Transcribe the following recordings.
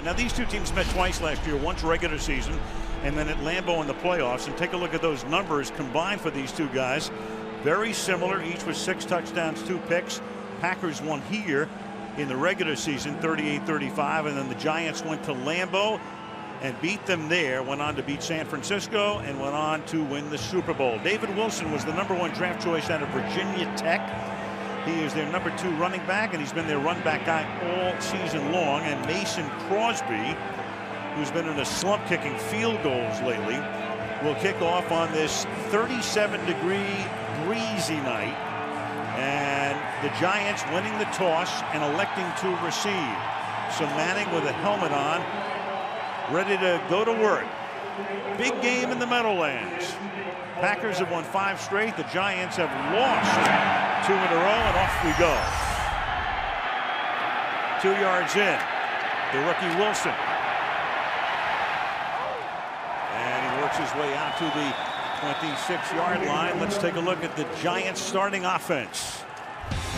Now, these two teams met twice last year, once regular season and then at Lambeau in the playoffs. And take a look at those numbers combined for these two guys. Very similar, each with 6 touchdowns, 2 picks. Packers won here in the regular season, 38-35, and then the Giants went to Lambeau and beat them there, went on to beat San Francisco, and went on to win the Super Bowl. David Wilson was the #1 draft choice out of Virginia Tech. He is their #2 running back, and he's been their run back guy all season long. And Mason Crosby, who's been in a slump kicking field goals lately, will kick off on this 37-degree breezy night. And the Giants winning the toss and electing to receive. So Manning with a helmet on, ready to go to work. Big game in the Meadowlands. Packers have won 5 straight. The Giants have lost 2 in a row, and off we go. 2 yards in. The rookie Wilson. And he works his way out to the 26-yard line. Let's take a look at the Giants starting offense.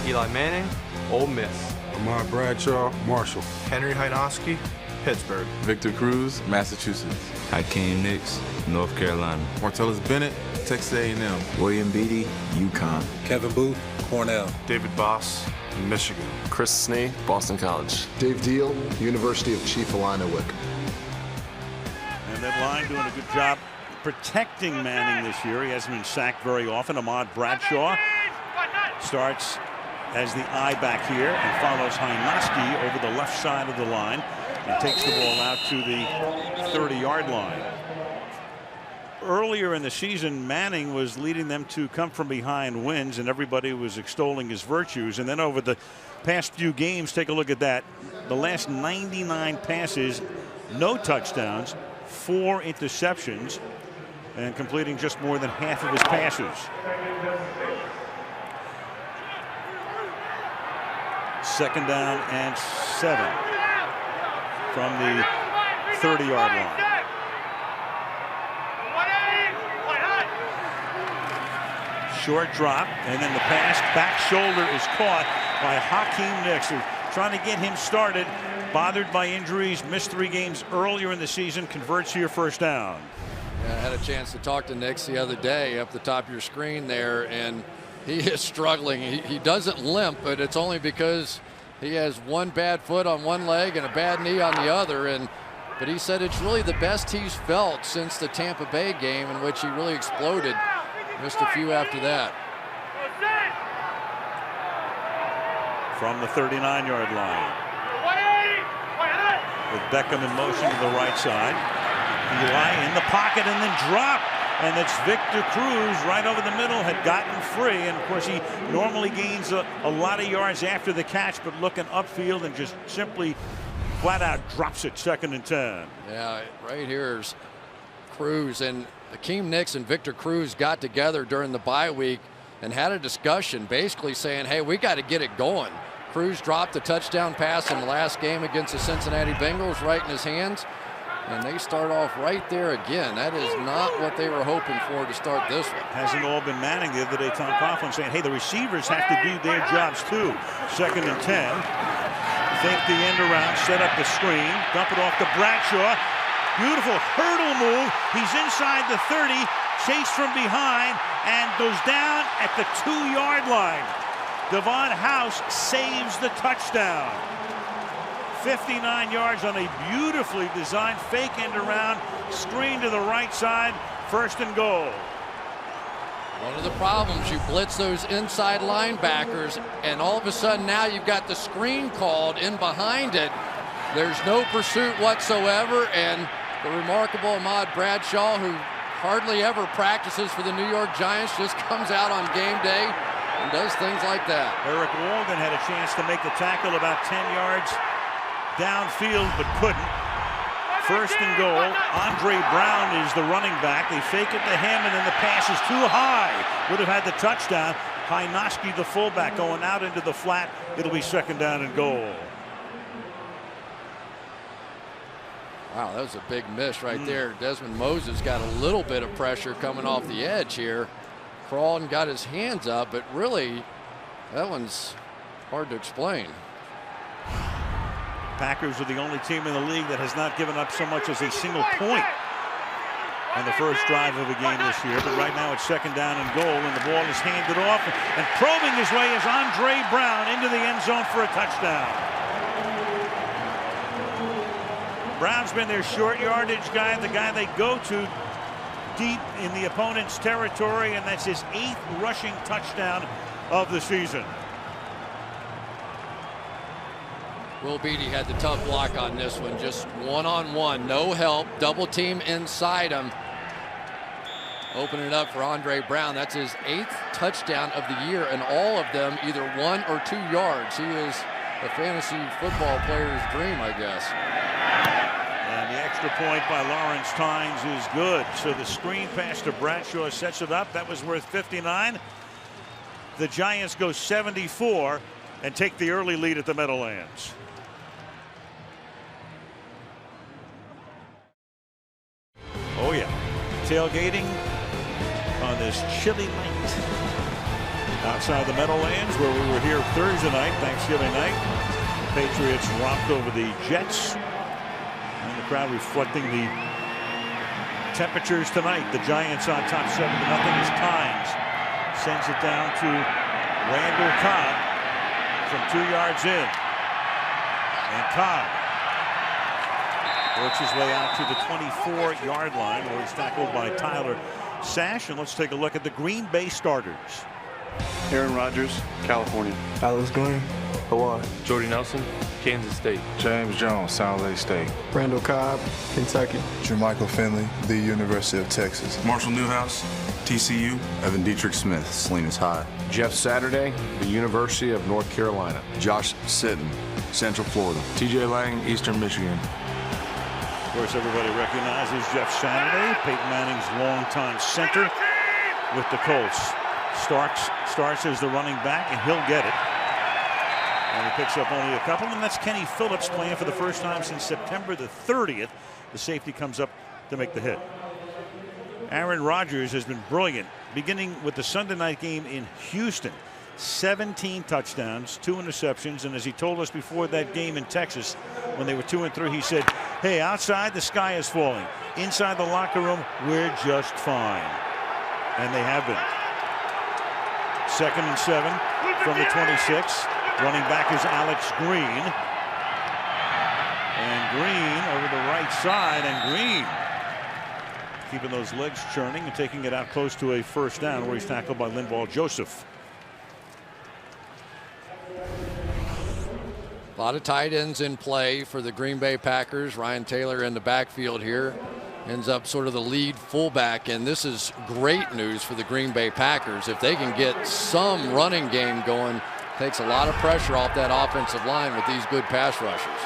Eli Manning, Ole Miss. Ahmad Bradshaw, Marshall. Henry Hynoski, Pittsburgh. Victor Cruz, Massachusetts. Hakeem Nicks, North Carolina. Martellus Bennett, Texas A&M. William Beatty, UConn. Kevin Booth, Cornell. David Boss, Michigan. Chris Snee, Boston College. Dave Deal, University of Chief-Illinois. And that line doing a good job protecting Manning this year. He hasn't been sacked very often. Ahmad Bradshaw starts as the I back here and follows Hynoski over the left side of the line and takes the ball out to the 30-yard line. Earlier in the season, Manning was leading them to come from behind wins, and everybody was extolling his virtues. And then over the past few games, take a look at that. The last 99 passes, no touchdowns, 4 interceptions, and completing just more than half of his passes. Second down and 7 from the 30-yard line. Short drop, and then the pass back shoulder is caught by Hakeem Nicks. They're trying to get him started. Bothered by injuries, missed 3 games earlier in the season, converts here first down. Yeah, I had a chance to talk to Nicks the other day up the top of your screen there, and he is struggling. He doesn't limp, but it's only because he has one bad foot on one leg and a bad knee on the other. But he said it's really the best he's felt since the Tampa Bay game, in which he really exploded. Missed a few after that. From the 39-yard line. With Beckham in motion to the right side. Eli in the pocket and then drop. And it's Victor Cruz right over the middle, had gotten free. And, of course, he normally gains a lot of yards after the catch, but looking upfield and just simply flat out drops it 2nd and 10. Yeah, right here's Cruz. And Hakeem Nicks and Victor Cruz got together during the bye week and had a discussion basically saying, hey, we got to get it going. Cruz dropped a touchdown pass in the last game against the Cincinnati Bengals right in his hands. And they start off right there again. That is not what they were hoping for to start this one. Hasn't all been Manning. The other day, Tom Coughlin saying, hey, the receivers have to do their jobs too. 2nd and 10. Fake the end around, set up the screen, dump it off to Bradshaw. Beautiful hurdle move. He's inside the 30, chased from behind, and goes down at the 2-yard line. Devon House saves the touchdown. 59 yards on a beautifully designed fake end around, screen to the right side, 1st and goal. One of the problems, you blitz those inside linebackers, and all of a sudden now you've got the screen called in behind it. There's no pursuit whatsoever, and the remarkable Ahmad Bradshaw, who hardly ever practices for the New York Giants, just comes out on game day and does things like that. Eric Walden had a chance to make the tackle about 10 yards downfield, but couldn't. 1st and goal. Andre Brown is the running back. They fake it to him, and then the pass is too high. Would have had the touchdown. Hynoski, the fullback, going out into the flat. It'll be 2nd down and goal. Wow, that was a big miss right there. Desmond Moses got a little bit of pressure coming off the edge here. Crawled and got his hands up, but really, that one's hard to explain. Packers are the only team in the league that has not given up so much as a single point on the first drive of a game this year. But right now it's second down and goal, and the ball is handed off. And probing his way is Andre Brown into the end zone for a touchdown. Brown's been their short yardage guy, the guy they go to deep in the opponent's territory, and that's his 8th rushing touchdown of the season. Will Beatty had the tough block on this one, just one-on-one, no help, double team inside him. Opening it up for Andre Brown. That's his 8th touchdown of the year, and all of them either 1 or 2 yards. He is a fantasy football player's dream, I guess. And the extra point by Lawrence Tynes is good. So the screen pass to Bradshaw sets it up. That was worth 59. The Giants go 74 and take the early lead at the Meadowlands. Oh yeah, tailgating on this chilly night outside the Meadowlands, where we were here Thursday night, Thanksgiving night. Patriots romped over the Jets, and the crowd reflecting the temperatures tonight. The Giants on top 7-0 as Tynes sends it down to Randall Cobb from 2 yards in, and Cobb works his way out to the 24-yard line, where he's tackled by Tyler Sash. And let's take a look at the Green Bay starters. Aaron Rodgers, California. Alex Green, Hawaii. Jordy Nelson, Kansas State. James Jones, San Jose State. Randall Cobb, Kentucky. Jermichael Finley, the University of Texas. Marshall Newhouse, TCU. Evan Dietrich Smith, Salinas High. Jeff Saturday, the University of North Carolina. Josh Sitton, Central Florida. TJ Lang, Eastern Michigan. Of course, everybody recognizes Jeff Saturday, Peyton Manning's longtime center with the Colts. Starks as the running back, and he'll get it. And he picks up only a couple, and that's Kenny Phillips playing for the first time since September the 30th. The safety comes up to make the hit. Aaron Rodgers has been brilliant, beginning with the Sunday night game in Houston. 17 touchdowns, 2 interceptions, and as he told us before that game in Texas, when they were 2-3, he said, hey, outside the sky is falling. Inside the locker room, we're just fine. And they have been. 2nd and 7 from the 26. Running back is Alex Green. And Green over the right side, and Green keeping those legs churning and taking it out close to a first down, where he's tackled by Linval Joseph. A lot of tight ends in play for the Green Bay Packers. Ryan Taylor in the backfield here ends up sort of the lead fullback, and this is great news for the Green Bay Packers. If they can get some running game going, takes a lot of pressure off that offensive line with these good pass rushers.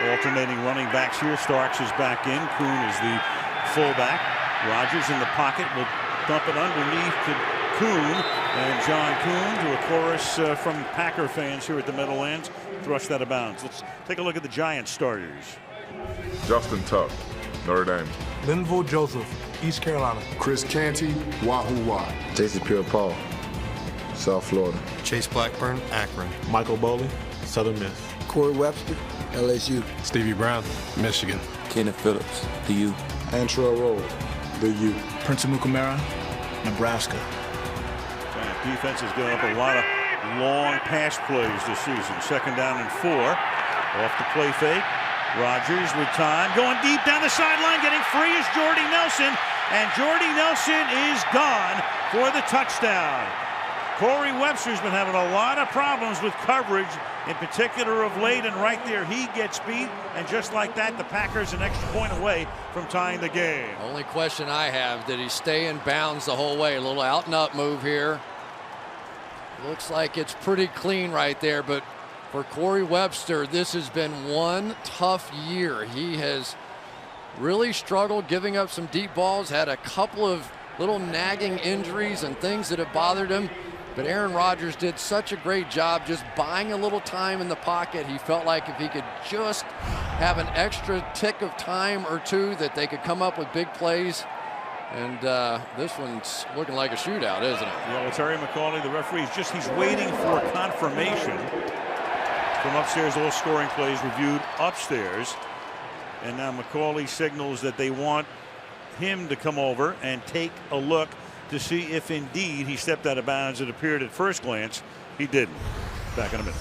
Alternating running backs here. Starks is back in. Kuhn is the fullback. Rodgers in the pocket will dump it underneath to Kuhn, and John Kuhn, to a chorus from Packer fans here at the Meadowlands, thrust that out of bounds. Let's take a look at the Giants starters. Justin Tuck, Notre Dame. Linval Joseph, East Carolina. Chris Canty, Wahoo Wah. J.C. Pierre-Paul, South Florida. Chase Blackburn, Akron. Michael Bowley, Southern Miss. Corey Webster, LSU. Stevie Brown, Michigan. Kenneth Phillips, the U. Antrell Roll, the U. Prince Amukamara, Nebraska. Giant defense has given up a lot of long pass plays this season. 2nd down and 4. Off the play fake. Rodgers with time, going deep down the sideline, getting free is Jordy Nelson, and Jordy Nelson is gone for the touchdown. Corey Webster's been having a lot of problems with coverage, in particular of late, and right there he gets beat, and just like that, the Packers an extra point away from tying the game. Only question I have, did he stay in bounds the whole way? A little out and up move here. Looks like it's pretty clean right there, but for Corey Webster, this has been one tough year. He has really struggled giving up some deep balls, had a couple of little nagging injuries and things that have bothered him. But Aaron Rodgers did such a great job just buying a little time in the pocket. He felt like if he could just have an extra tick of time or two, that they could come up with big plays. And this one's looking like a shootout, isn't it? Yeah, well, Terry McCauley, the referee, he's waiting for confirmation from upstairs. All scoring plays reviewed upstairs. And now McCauley signals that they want him to come over and take a look to see if indeed he stepped out of bounds. It appeared at first glance he didn't. Back in a minute.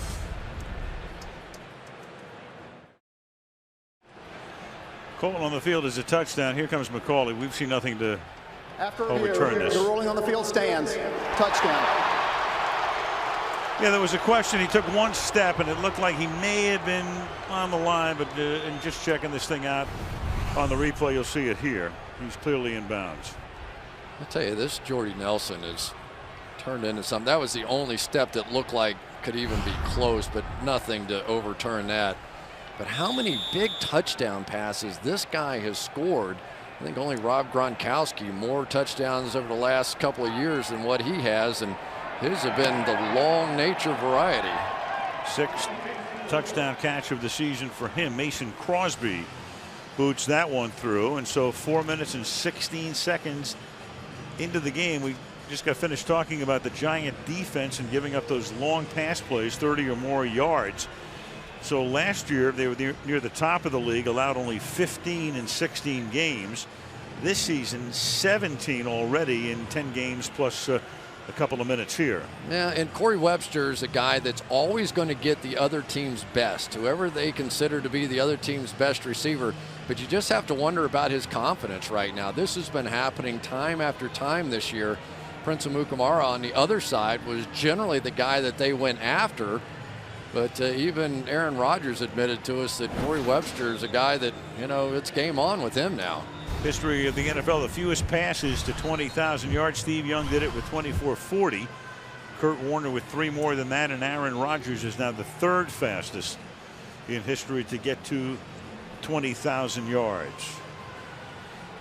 Call on the field is a touchdown. Here comes McCauley. We've seen nothing to overturn this. The rolling on the field stands. Touchdown. Yeah, there was a question. He took one step and it looked like he may have been on the line, but in just checking this thing out on the replay, you'll see it here. He's clearly in bounds. I tell you, this Jordy Nelson is turned into something. That was the only step that looked like could even be close, but nothing to overturn that. But how many big touchdown passes this guy has scored? I think only Rob Gronkowski more touchdowns over the last couple of years than what he has, and his have been the long nature variety. 6th touchdown catch of the season for him. Mason Crosby boots that one through, and so 4 minutes and 16 seconds into the game, we just got finished talking about the Giant defense and giving up those long pass plays, 30 or more yards. So last year they were near the top of the league, allowed only 15 in 16 games. This season 17 already in 10 games plus a couple of minutes here. Yeah, and Corey Webster is a guy that's always going to get the other team's best, whoever they consider to be the other team's best receiver. But you just have to wonder about his confidence right now. This has been happening time after time this year. Prince Amukamara on the other side was generally the guy that they went after. But even Aaron Rodgers admitted to us that Corey Webster is a guy that, you know, it's game on with him now. History of the NFL, the fewest passes to 20,000 yards. Steve Young did it with 2440. Kurt Warner with 3 more than that, and Aaron Rodgers is now the 3rd fastest in history to get to 20,000 yards.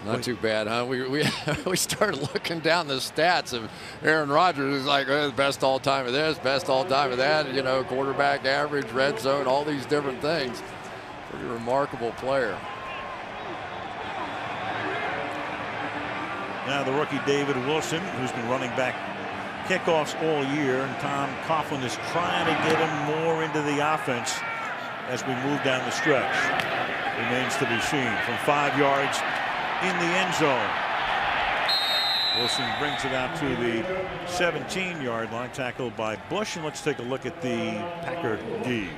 Not too bad, huh? We started looking down the stats of Aaron Rodgers. It's like best all time of this, best all time of that. You know, quarterback average, red zone, all these different things. Pretty remarkable player. Now the rookie David Wilson, who's been running back kickoffs all year, and Tom Coughlin is trying to get him more into the offense as we move down the stretch. Remains to be seen. From 5 yards in the end zone, Wilson brings it out to the 17-yard line, tackled by Bush. And let's take a look at the Packer D.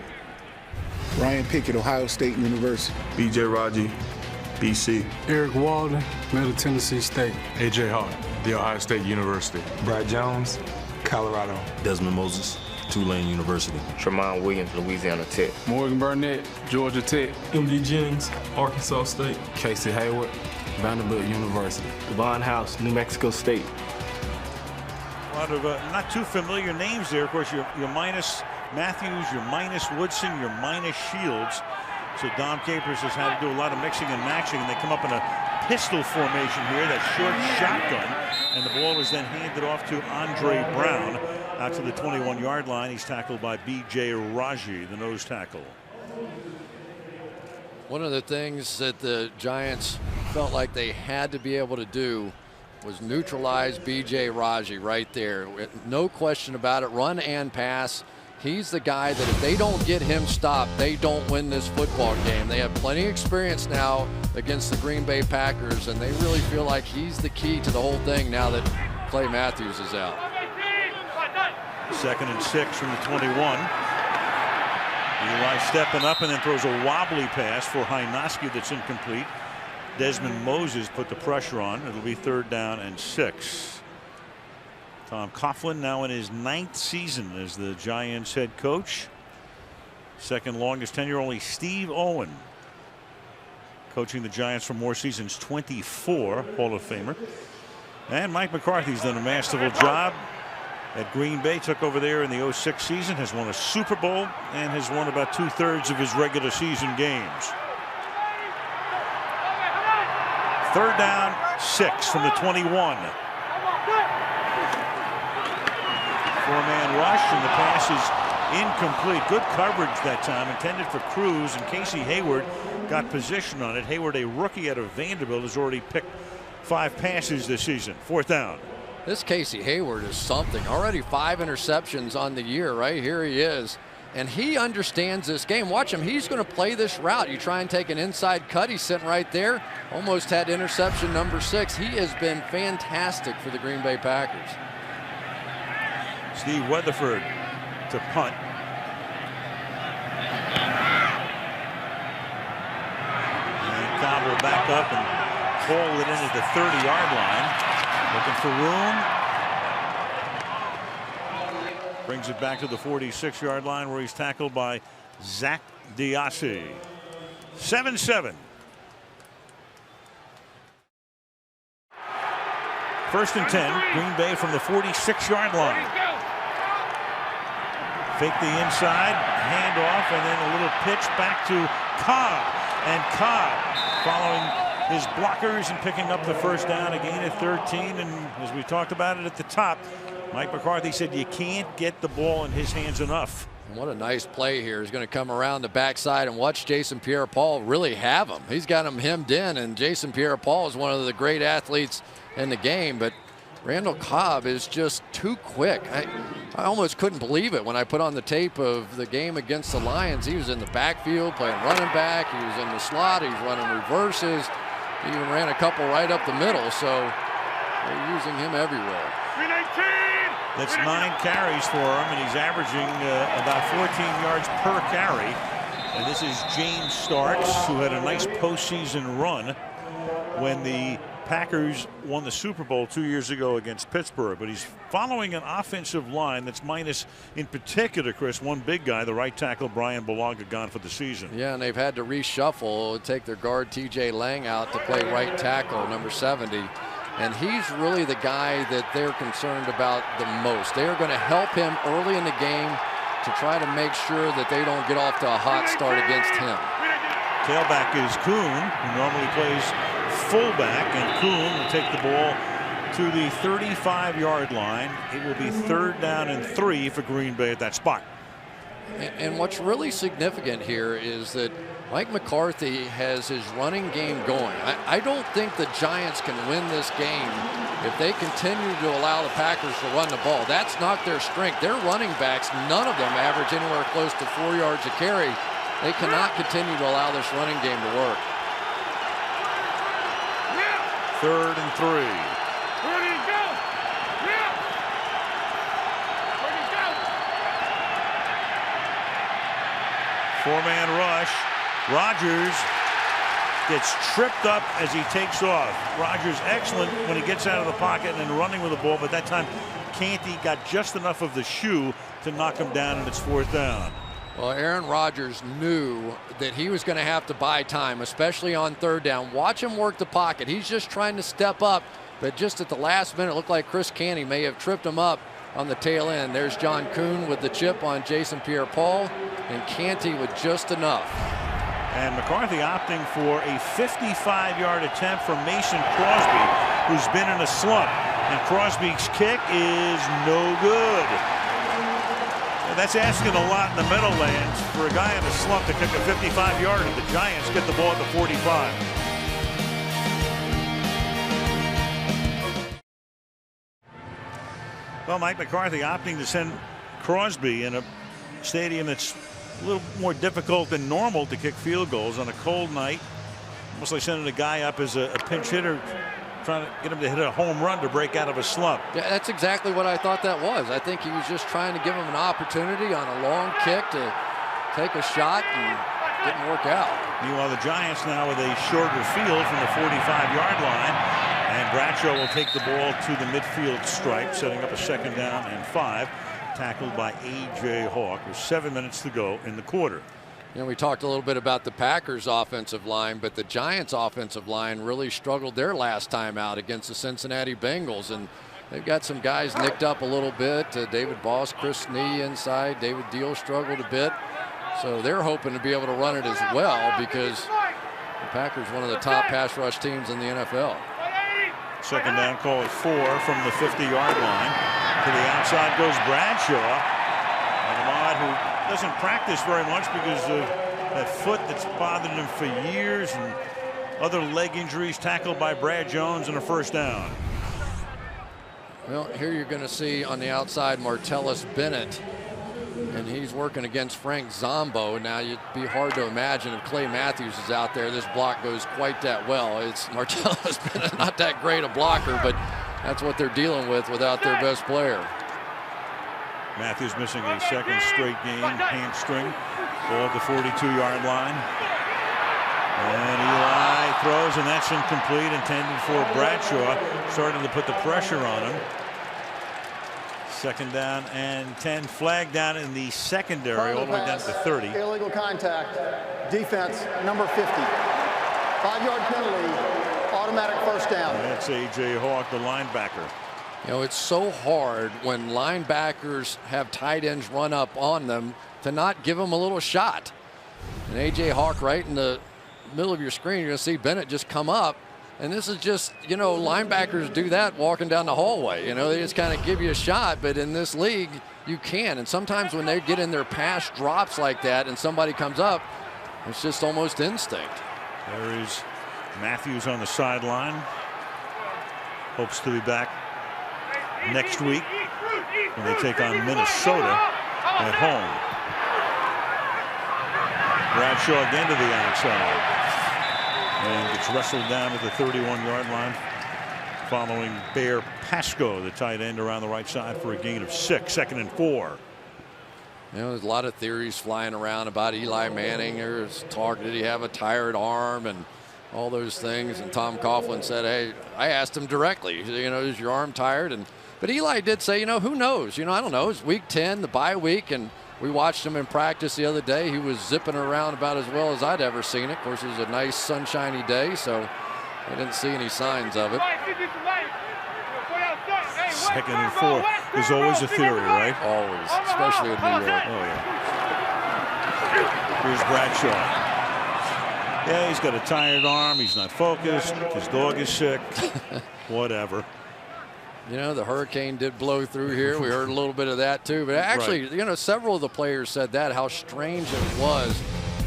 Ryan Pickett, Ohio State University. B.J. Raji, BC. Eric Walden, Middle Tennessee State. A.J. Hart, The Ohio State University. Brad Jones, Colorado. Desmond Moses, Tulane University. Tramon Williams, Louisiana Tech. Morgan Burnett, Georgia Tech. M.D. Jennings, Arkansas State. Casey Hayward, Vanderbilt University. Devon House, New Mexico State. A lot of not too familiar names there. Of course, you're minus Matthews, you're minus Woodson, you're minus Shields. So Dom Capers has had to do a lot of mixing and matching, and they come up in a pistol formation here, that short shotgun, and the ball is then handed off to Andre Brown out to the 21-yard line. He's tackled by B.J. Raji, the nose tackle. One of the things that the Giants felt like they had to be able to do was neutralize B.J. Raji right there. No question about it, run and pass. He's the guy that if they don't get him stopped, they don't win this football game. They have plenty of experience now against the Green Bay Packers, and they really feel like he's the key to the whole thing now that Clay Matthews is out. 2nd and 6 from the 21. Eli stepping up and then throws a wobbly pass for Hynoski that's incomplete. Desmond Moses put the pressure on. It'll be 3rd down and 6. Tom Coughlin now in his 9th season as the Giants head coach. 2nd longest tenure, only Steve Owen coaching the Giants for more seasons, 24, Hall of Famer. And Mike McCarthy's done a masterful job at Green Bay. Took over there in the 06 season, has won a Super Bowl, and has won about 2/3 of his regular season games. 3rd down, 6 from the 21. 4-man rush, and the pass is incomplete. Good coverage that time, intended for Cruz, and Casey Hayward got position on it. Hayward, a rookie out of Vanderbilt, has already picked 5 passes this season. 4th down. This Casey Hayward is something. Already 5 interceptions on the year. Right here he is. And he understands this game. Watch him. He's going to play this route. You try and take an inside cut. He's sitting right there. Almost had interception number 6. He has been fantastic for the Green Bay Packers. Steve Weatherford to punt. And Cobb will back up and haul it in at the 30-yard line. Looking for room. Brings it back to the 46-yard line where he's tackled by Zach Diassi. 7-7. First and 10. Green Bay from the 46-yard line. Fake the inside, hand off, and then a little pitch back to Cobb. And Cobb following his blockers and picking up the first down, a gain of 13. And as we talked about it at the top, Mike McCarthy said you can't get the ball in his hands enough. What a nice play here. He's going to come around the backside and watch Jason Pierre-Paul really have him. He's got him hemmed in, and Jason Pierre-Paul is one of the great athletes in the game, but Randall Cobb is just too quick. I almost couldn't believe it when I put on the tape of the game against the Lions. He was in the backfield playing running back. He was in the slot. He was running reverses. He even ran a couple right up the middle, so they're using him everywhere. That's 9 carries for him, and he's averaging about 14 yards per carry. And this is James Starks, who had a nice postseason run when the Packers won the Super Bowl 2 years ago against Pittsburgh. But he's following an offensive line that's minus, in particular, Chris, one big guy, the right tackle, Brian Bulaga, gone for the season. Yeah, and they've had to reshuffle, take their guard TJ Lang out to play right tackle, number 70. And he's really the guy that they're concerned about the most. They are going to help him early in the game to try to make sure that they don't get off to a hot start against him. Tailback is Kuhn, who normally plays fullback, and Kuhn will take the ball to the 35-yard line. It will be 3rd down and 3 for Green Bay at that spot. And what's really significant here is that Mike McCarthy has his running game going. I don't think the Giants can win this game if they continue to allow the Packers to run the ball. That's not their strength. Their running backs, none of them average anywhere close to 4 yards a carry. They cannot continue to allow this running game to work. 3rd and 3. Four-man rush. Rodgers gets tripped up as he takes off. Rodgers excellent when he gets out of the pocket and running with the ball, but that time Canty got just enough of the shoe to knock him down, and it's 4th down. Well, Aaron Rodgers knew that he was going to have to buy time, especially on 3rd down. Watch him work the pocket. He's just trying to step up, but just at the last minute, it looked like Chris Canty may have tripped him up on the tail end. There's John Kuhn with the chip on Jason Pierre-Paul, and Canty with just enough. And McCarthy opting for a 55-yard attempt from Mason Crosby, who's been in a slump. And Crosby's kick is no good. And that's asking a lot in the Meadowlands for a guy in a slump to kick a 55-yarder. The Giants get the ball at the 45. Well, Mike McCarthy opting to send Crosby in a stadium that's a little more difficult than normal to kick field goals on a cold night. Almost like sending a guy up as a pinch hitter, trying to get him to hit a home run to break out of a slump. Yeah, that's exactly what I thought that was. I think he was just trying to give him an opportunity on a long kick to take a shot, and didn't work out. Meanwhile, the Giants now with a shorter field from the 45-yard line, and Bradshaw will take the ball to the midfield stripe, setting up a 2nd down and 5. Tackled by A.J. Hawk with 7 minutes to go in the quarter. You know, we talked a little bit about the Packers offensive line, but the Giants offensive line really struggled their last time out against the Cincinnati Bengals, and they've got some guys nicked up a little bit. David Boss, Chris Snee inside. David Deal struggled a bit, so they're hoping to be able to run it as well, because the Packers one of the top pass rush teams in the NFL. 2nd down call at 4 from the 50-yard line. To the outside goes Bradshaw. And Ahmad, who doesn't practice very much because of that foot that's bothered him for years and other leg injuries, tackled by Brad Jones and a 1st down. Well, here you're going to see on the outside Martellus Bennett, And he's working against Frank Zombo. Now, it'd be hard to imagine if Clay Matthews is out there, this block goes quite that well. Martello's been not that great a blocker, but that's what they're dealing with without their best player. Matthews missing a second straight game, hamstring, ball at the 42-yard line. And Eli throws, and that's incomplete, intended for Bradshaw, starting to put the pressure on him. 2nd down and 10, flag down in the secondary, all the way down to 30. Illegal contact, defense, number 50. 5-yard penalty, automatic first down. And that's A.J. Hawk, the linebacker. You know, it's so hard when linebackers have tight ends run up on them to not give them a little shot. And A.J. Hawk right in the middle of your screen, you're going to see Bennett just come up. And this is just, you know, linebackers do that walking down the hallway. You know, they just kind of give you a shot. But in this league, you can. And sometimes when they get in their pass drops like that and somebody comes up, it's just almost instinct. There is Matthews on the sideline. Hopes to be back next week when they take on Minnesota at home. Bradshaw again to the outside. And gets wrestled down at the 31-yard line following Bear Pasco, the tight end, around the right side for a gain of 6. 2nd and 4. You know, there's a lot of theories flying around about Eli Manning. There's talk, did he have a tired arm and all those things. And Tom Coughlin said, hey, I asked him directly, you know, is your arm tired? But Eli did say, you know, who knows? You know, I don't know. It's week 10, the bye week, and we watched him in practice the other day. He was zipping around about as well as I'd ever seen it. Of course, it was a nice sunshiny day, so I didn't see any signs of it. 2nd and 4. There's always a theory, right? Always, especially in New York. Oh, yeah. Here's Bradshaw. Yeah, he's got a tired arm. He's not focused. His dog is sick. Whatever. You know, the hurricane did blow through here. We heard a little bit of that, too. But actually, right. You know, several of the players said that, how strange it was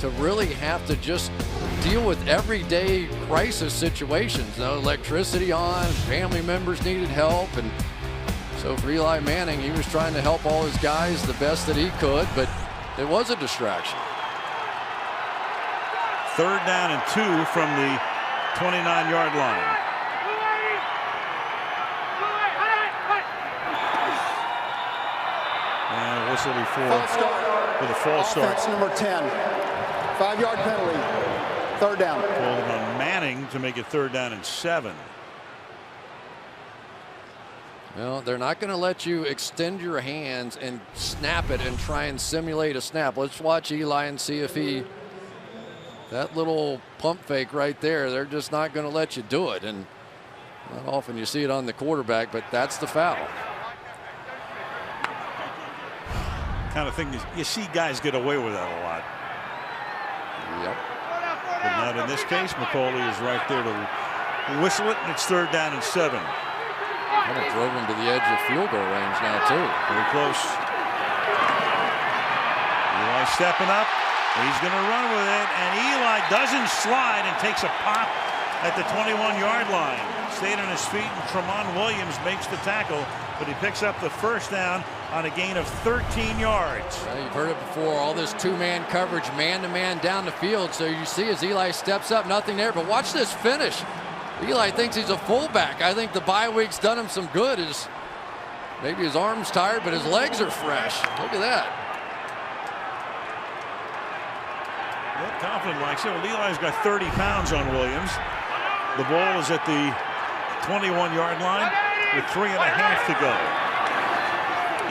to really have to just deal with everyday crisis situations. You know, electricity on, family members needed help. And so for Eli Manning, he was trying to help all his guys the best that he could, but it was a distraction. 3rd down and 2 from the 29-yard line. Whistle before with a false start. Offense number 10. 5-yard penalty. 3rd down. Called on Manning to make it 3rd down and 7. Well, they're not going to let you extend your hands and snap it and try and simulate a snap. Let's watch Eli and see if that little pump fake right there, they're just not going to let you do it. And not often you see it on the quarterback, but that's the foul. Kind of thing you see guys get away with that a lot. Yep. But not in this case. McCauley is right there to whistle it, and it's 3rd down and 7. Kind of drove him to the edge of field goal range now, too. Very close. Eli stepping up. He's going to run with it, and Eli doesn't slide and takes a pop at the 21-yard line. Stayed on his feet, and Tramon Williams makes the tackle, but he picks up the 1st down on a gain of 13 yards. Well, you've heard it before, all this 2-man coverage, man-to-man down the field. So you see as Eli steps up, nothing there. But watch this finish. Eli thinks he's a fullback. I think the bye week's done him some good. Maybe his arm's tired, but his legs are fresh. Look at that. Well, confident like so. Well, Eli's got 30 pounds on Williams. The ball is at the 21-yard line with 3.5 to go.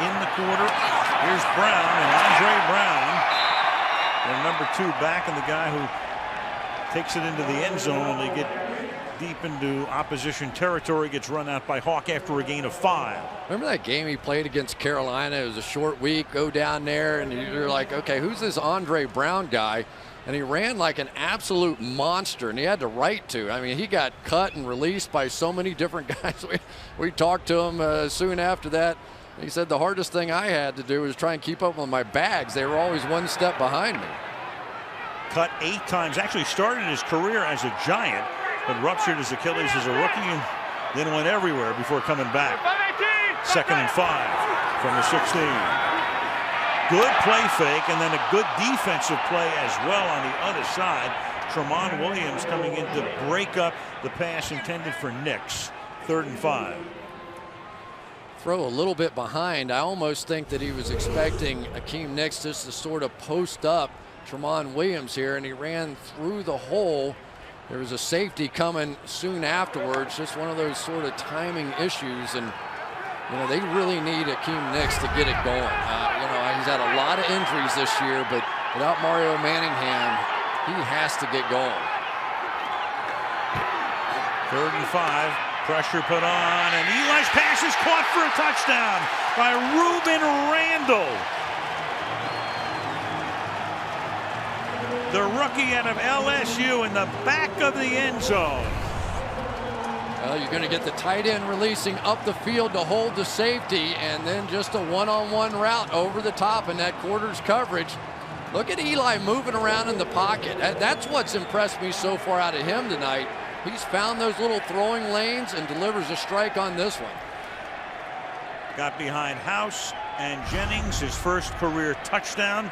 In the quarter, here's Brown, and Andre Brown, their number 2 back, and the guy who takes it into the end zone when they get deep into opposition territory, gets run out by Hawk after a gain of 5. Remember that game he played against Carolina? It was a short week. Go down there, and you're like, okay, who's this Andre Brown guy? And he ran like an absolute monster, and he had the right to. I mean, he got cut and released by so many different guys. We talked to him soon after that. He said the hardest thing I had to do was try and keep up with my bags. They were always one step behind me. Cut 8 times. Actually started his career as a Giant, but ruptured his Achilles as a rookie and then went everywhere before coming back. 2nd and 5 from the 16. good play fake and then a good defensive play as well on the other side. Tramon Williams coming in to break up the pass intended for Nix. 3rd and 5. Throw a little bit behind. I almost think that he was expecting Akeem Nix just to sort of post up Tramon Williams here, and he ran through the hole. There was a safety coming soon afterwards. Just one of those sort of timing issues, and you know, they really need Akeem Nix to get it going. You know, he's had a lot of injuries this year, but without Mario Manningham, he has to get going. 3rd and 5. Pressure put on, and Eli's pass is caught for a touchdown by Rueben Randle. The rookie out of LSU in the back of the end zone. Well, you're going to get the tight end releasing up the field to hold the safety, and then just a one-on-one route over the top in that quarters coverage. Look at Eli moving around in the pocket. That's what's impressed me so far out of him tonight. He's found those little throwing lanes and delivers a strike on this one. Got behind House and Jennings, his first career touchdown.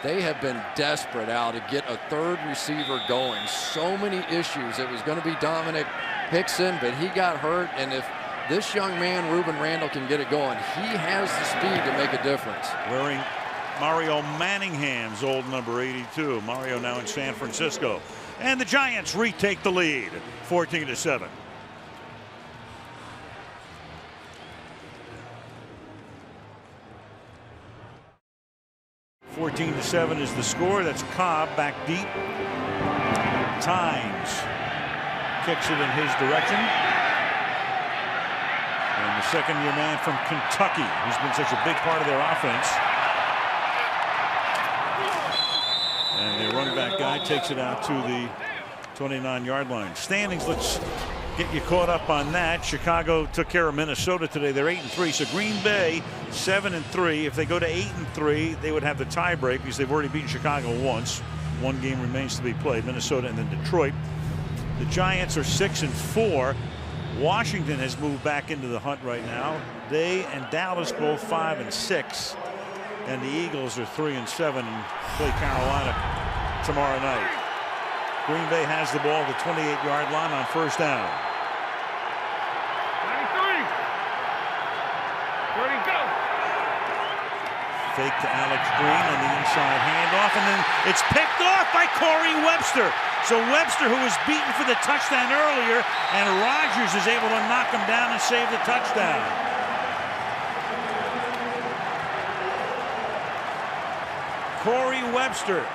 They have been desperate, Al, to get a 3rd receiver going. So many issues. It was going to be Dominic Hickson, but he got hurt. And if this young man, Rueben Randle, can get it going, he has the speed to make a difference. Wearing Mario Manningham's old number 82. Mario now in San Francisco. And the Giants retake the lead, 14-7. (14-7) is the score. That's Cobb back deep. Tynes kicks it in his direction. And the second-year man from Kentucky, who's been such a big part of their offense. And the run back guy takes it out to the 29-yard line. Standings, let's get you caught up on that. Chicago took care of Minnesota today. They're 8-3. So Green Bay 7-3. If they go to 8-3, they would have the tiebreak because they've already beaten Chicago once. One game remains to be played, Minnesota and then Detroit. The Giants are 6-4. Washington has moved back into the hunt right now. They and Dallas both 5-6. And the Eagles are 3-7 and play Carolina tomorrow night. Green Bay has the ball at the 28-yard line on 1st down. 93. Ready, go. Fake to Alex Green on the inside handoff, and then it's picked off by Corey Webster. So Webster, who was beaten for the touchdown earlier, and Rodgers is able to knock him down and save the touchdown. Corey Webster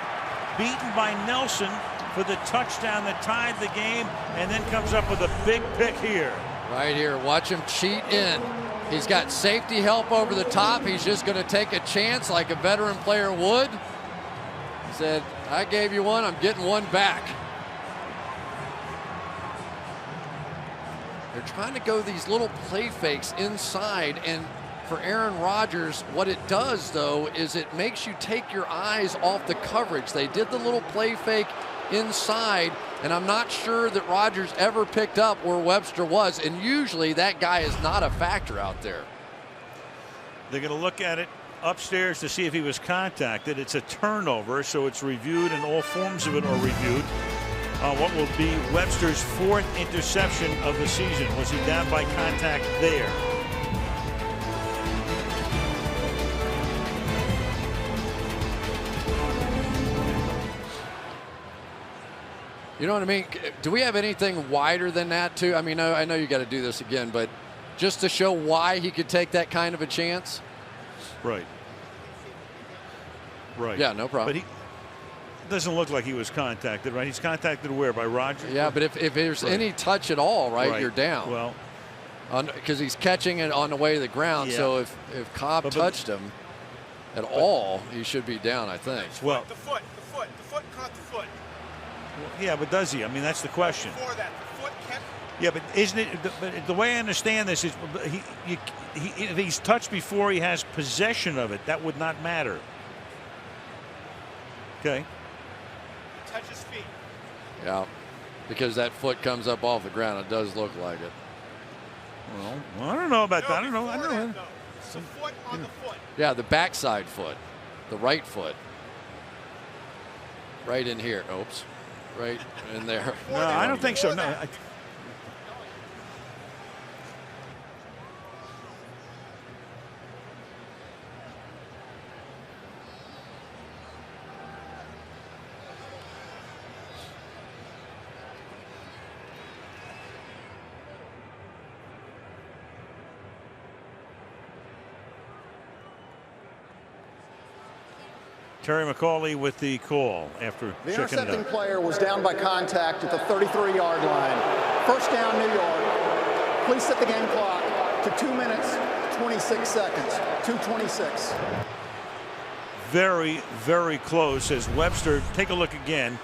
beaten by Nelson for the touchdown that tied the game, and then comes up with a big pick here. Right here, watch him cheat in. He's got safety help over the top. He's just going to take a chance like a veteran player would. He said, I gave you one, I'm getting one back. They're trying to go these little play fakes inside, and for Aaron Rodgers, what it does, though, is it makes you take your eyes off the coverage. They did the little play fake inside, and I'm not sure that Rodgers ever picked up where Webster was, and usually that guy is not a factor out there. They're going to look at it upstairs to see if he was contacted. It's a turnover, so it's reviewed, and all forms of it are reviewed. What will be Webster's 4th interception of the season. Was he down by contact there? You know what I mean? Do we have anything wider than that, too? I mean, I know you got to do this again, but just to show why he could take that kind of a chance? Right. Right. Yeah, no problem. But he doesn't look like he was contacted, right? He's contacted where? By Rodgers? Yeah, but if there's any touch at all, right, you're down. Well, because he's catching it on the way to the ground. Yeah. So if Cobb touched him at all, he should be down, I think. Well, The foot caught the foot. yeah, but does he? I mean, that's the question. Before that, the foot kept. Yeah, but isn't it? But the way I understand this is, if he's touched before he has possession of it, that would not matter. Okay. Touch his feet. Yeah, because that foot comes up off the ground. It does look like it. Well, I don't know about that. I don't know. The foot on the foot. Yeah, the backside foot, the right foot. Right in here. Oops. Right in there. No, I don't think so. No. Terry McCauley with the call after The checking it intercepting out. player was down by contact at the 33-yard line. First down, New York. Please set the game clock to 2 minutes, 26 seconds. 2:26. Very, very close as Webster, take a look again.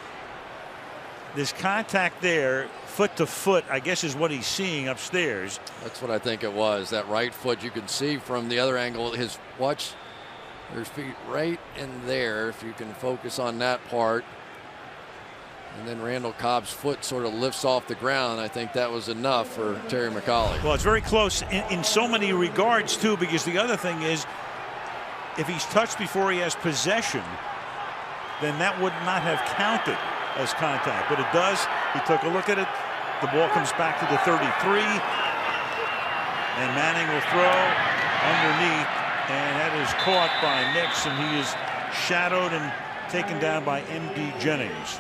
This contact there, foot to foot, I guess is what he's seeing upstairs. That's what I think it was. That right foot, you can see from the other angle, his watch. There's feet right in there, if you can focus on that part. And then Randall Cobb's foot sort of lifts off the ground. I think that was enough for Terry McCauley. Well, it's very close in so many regards, too, because the other thing is, if he's touched before he has possession, then that would not have counted as contact. But it does. He took a look at it. The ball comes back to the 33. And Manning will throw underneath. And that is caught by Nix, and he is shadowed and taken down by M.D. Jennings.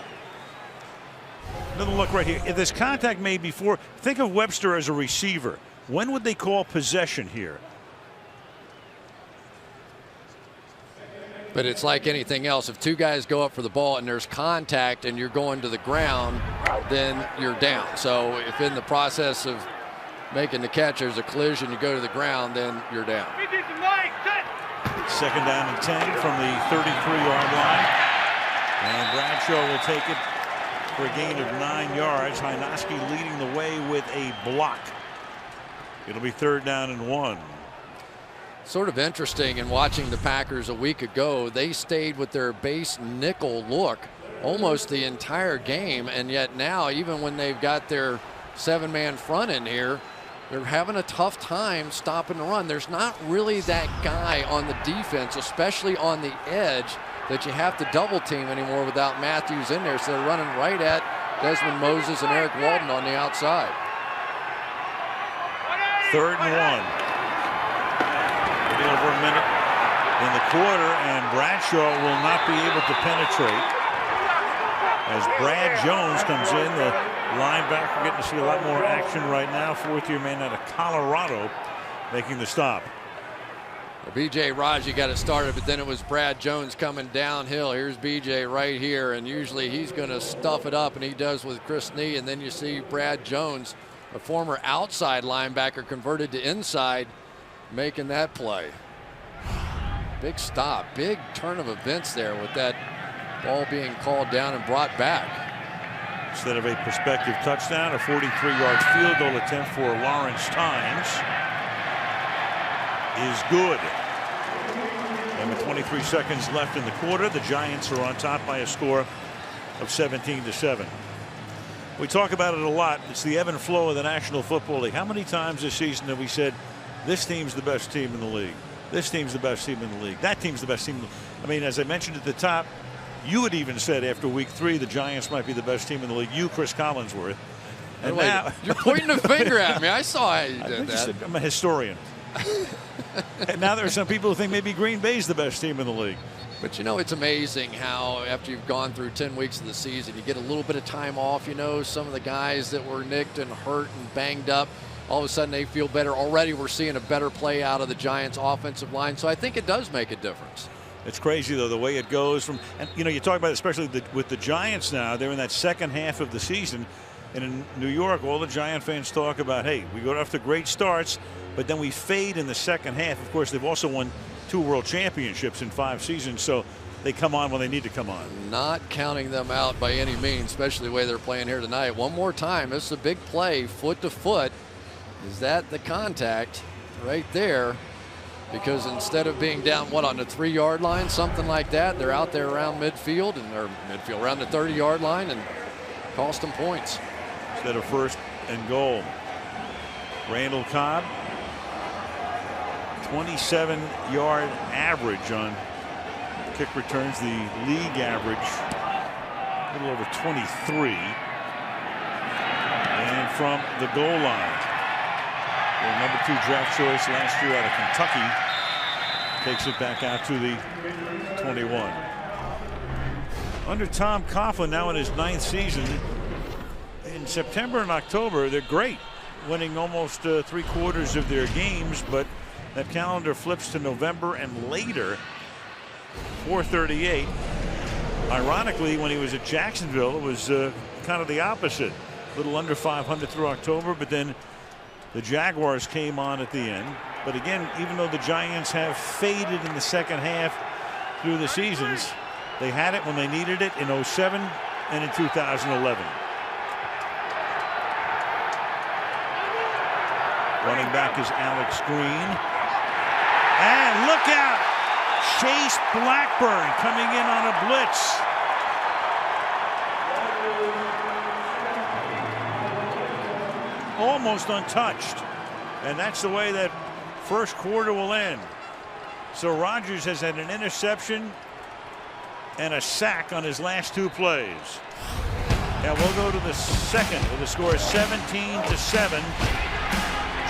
Another look right here. If there's contact made before, think of Webster as a receiver. When would they call possession here? But it's like anything else. If two guys go up for the ball and there's contact and you're going to the ground, then you're down. So if in the process of making the catch, there's a collision, you go to the ground, then you're down. Second down and 10 from the 33-yard line. And Bradshaw will take it for a gain of 9 yards. Hynoski leading the way with a block. It'll be third down and 1. Sort of interesting in watching the Packers a week ago. They stayed with their base nickel look almost the entire game, and yet now, even when they've got their 7-man front in here, they're having a tough time stopping the run. There's not really that guy on the defense, especially on the edge, that you have to double team anymore without Matthews in there. So they're running right at Desmond Moses and Eric Walden on the outside. Third and 1. A little over a minute in the quarter, and Bradshaw will not be able to penetrate. As Brad Jones comes in, the linebacker, getting to see a lot more action right now. Fourth-year man out of Colorado making the stop. Well, B.J. Raji got it started, but then it was Brad Jones coming downhill. Here's B.J. right here, and usually he's going to stuff it up, and he does with Chris Nee. And then you see Brad Jones, a former outside linebacker converted to inside, making that play. Big stop, big turn of events there with that ball being called down and brought back. Instead of a prospective touchdown, a 43-yard field goal attempt for Lawrence Tynes is good. And with 23 seconds left in the quarter, the Giants are on top by a score of 17-7. We talk about it a lot. It's the ebb and flow of the National Football League. How many times this season have we said, this team's the best team in the league? This team's the best team in the league. That team's the best team. I mean, as I mentioned at the top, you had even said after week 3 the Giants might be the best team in the league. You, Chris Collinsworth. And wait, now you're pointing a finger at me. I saw how you did that. I'm a historian. And now there are some people who think maybe Green Bay's the best team in the league. But you know, it's amazing how after you've gone through 10 weeks of the season, you get a little bit of time off. You know, some of the guys that were nicked and hurt and banged up, all of a sudden they feel better. Already we're seeing a better play out of the Giants offensive line. So I think it does make a difference. It's crazy, though, the way it goes from, and you know, you talk about it, especially with the Giants now, they're in that second half of the season. And in New York, all the Giant fans talk about, hey, we go after great starts, but then we fade in the second half. Of course, they've also won 2 world championships in 5 seasons, so they come on when they need to come on. Not counting them out by any means, especially the way they're playing here tonight. One more time, this is a big play, foot to foot. Is that the contact right there? Because instead of being down, on the 3-yard line, something like that, they're out there around midfield, around the 30-yard line, and cost them points. Instead of first and goal. Randall Cobb, 27-yard average on kick returns. The league average a little over 23. And from the goal line, the number 2 draft choice last year out of Kentucky takes it back out to the 21. Under Tom Coughlin, now in his 9th season, in September and October, they're great, winning almost 3/4 of their games, but that calendar flips to November and later. 438. Ironically, when he was at Jacksonville, it was kind of the opposite. A little under 500 through October, but then the Jaguars came on at the end. But again, even though the Giants have faded in the second half through the seasons, they had it when they needed it in 07 and in 2011. Running back is Alex Green. And look out! Chase Blackburn coming in on a blitz. Almost untouched. And that's the way that first quarter will end. So Rodgers has had an interception and a sack on his last 2 plays. And we'll go to the second with the score 17-7.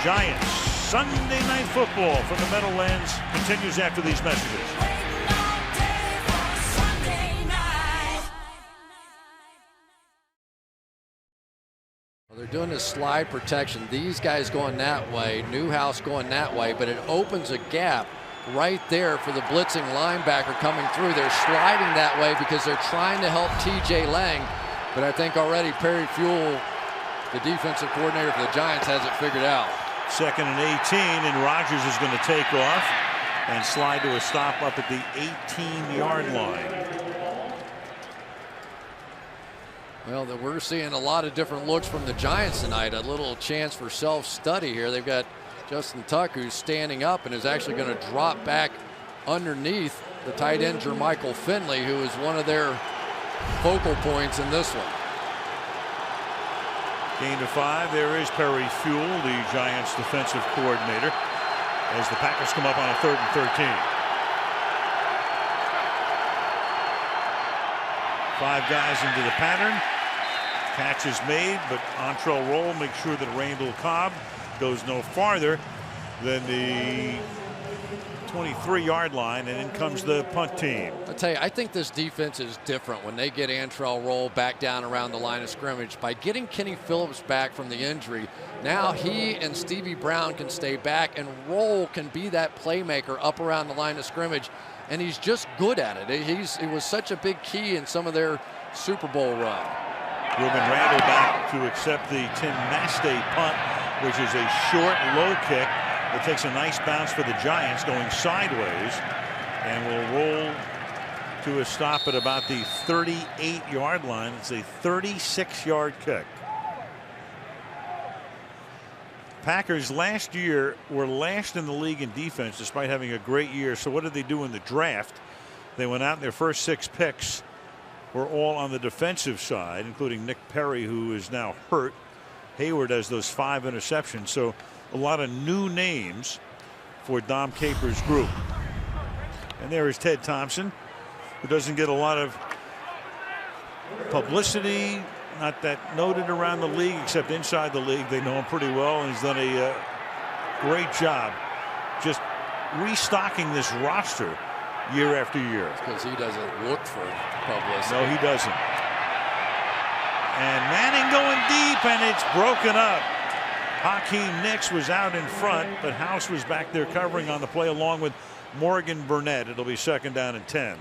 Giants. Sunday Night Football from the Meadowlands continues after these messages. They're doing this slide protection. These guys going that way, Newhouse going that way, but it opens a gap right there for the blitzing linebacker coming through. They're sliding that way because they're trying to help TJ Lang, but I think already Perry Fewell, the defensive coordinator for the Giants, has it figured out. 2nd and 18, and Rodgers is going to take off and slide to a stop up at the 18-yard line. Well, we're seeing a lot of different looks from the Giants tonight. A little chance for self-study here. They've got Justin Tuck, who's standing up and is actually going to drop back underneath the tight end Jermichael Finley, who is one of their focal points in this one. Gain to 5. There is Perry Fewell, the Giants defensive coordinator, as the Packers come up on a 3rd and 13. 5 guys into the pattern. Catch is made, but Antrel Roll makes sure that Randall Cobb goes no farther than the 23-yard line, and in comes the punt team. I tell you, I think this defense is different when they get Antrel Roll back down around the line of scrimmage. By getting Kenny Phillips back from the injury, now he and Stevie Brown can stay back, and Roll can be that playmaker up around the line of scrimmage, and he's just good at it. It was such a big key in some of their Super Bowl run. Ruben Randall back to accept the Tim Mastay punt, which is a short, low kick. It takes a nice bounce for the Giants going sideways and will roll to a stop at about the 38-yard line. It's a 36-yard kick. Packers last year were last in the league in defense despite having a great year. So what did they do in the draft? They went out and their first 6 picks were all on the defensive side, including Nick Perry, who is now hurt. Hayward has those 5 interceptions. So a lot of new names for Dom Capers' group. And there is Ted Thompson, who doesn't get a lot of publicity, not that noted around the league, except inside the league. They know him pretty well, and he's done a great job just restocking this roster year after year. Because he doesn't look for publicity. No, he doesn't. And Manning going deep, and it's broken up. Hakeem Nicks was out in front, but House was back there covering on the play along with Morgan Burnett. It'll be 2nd down and 10.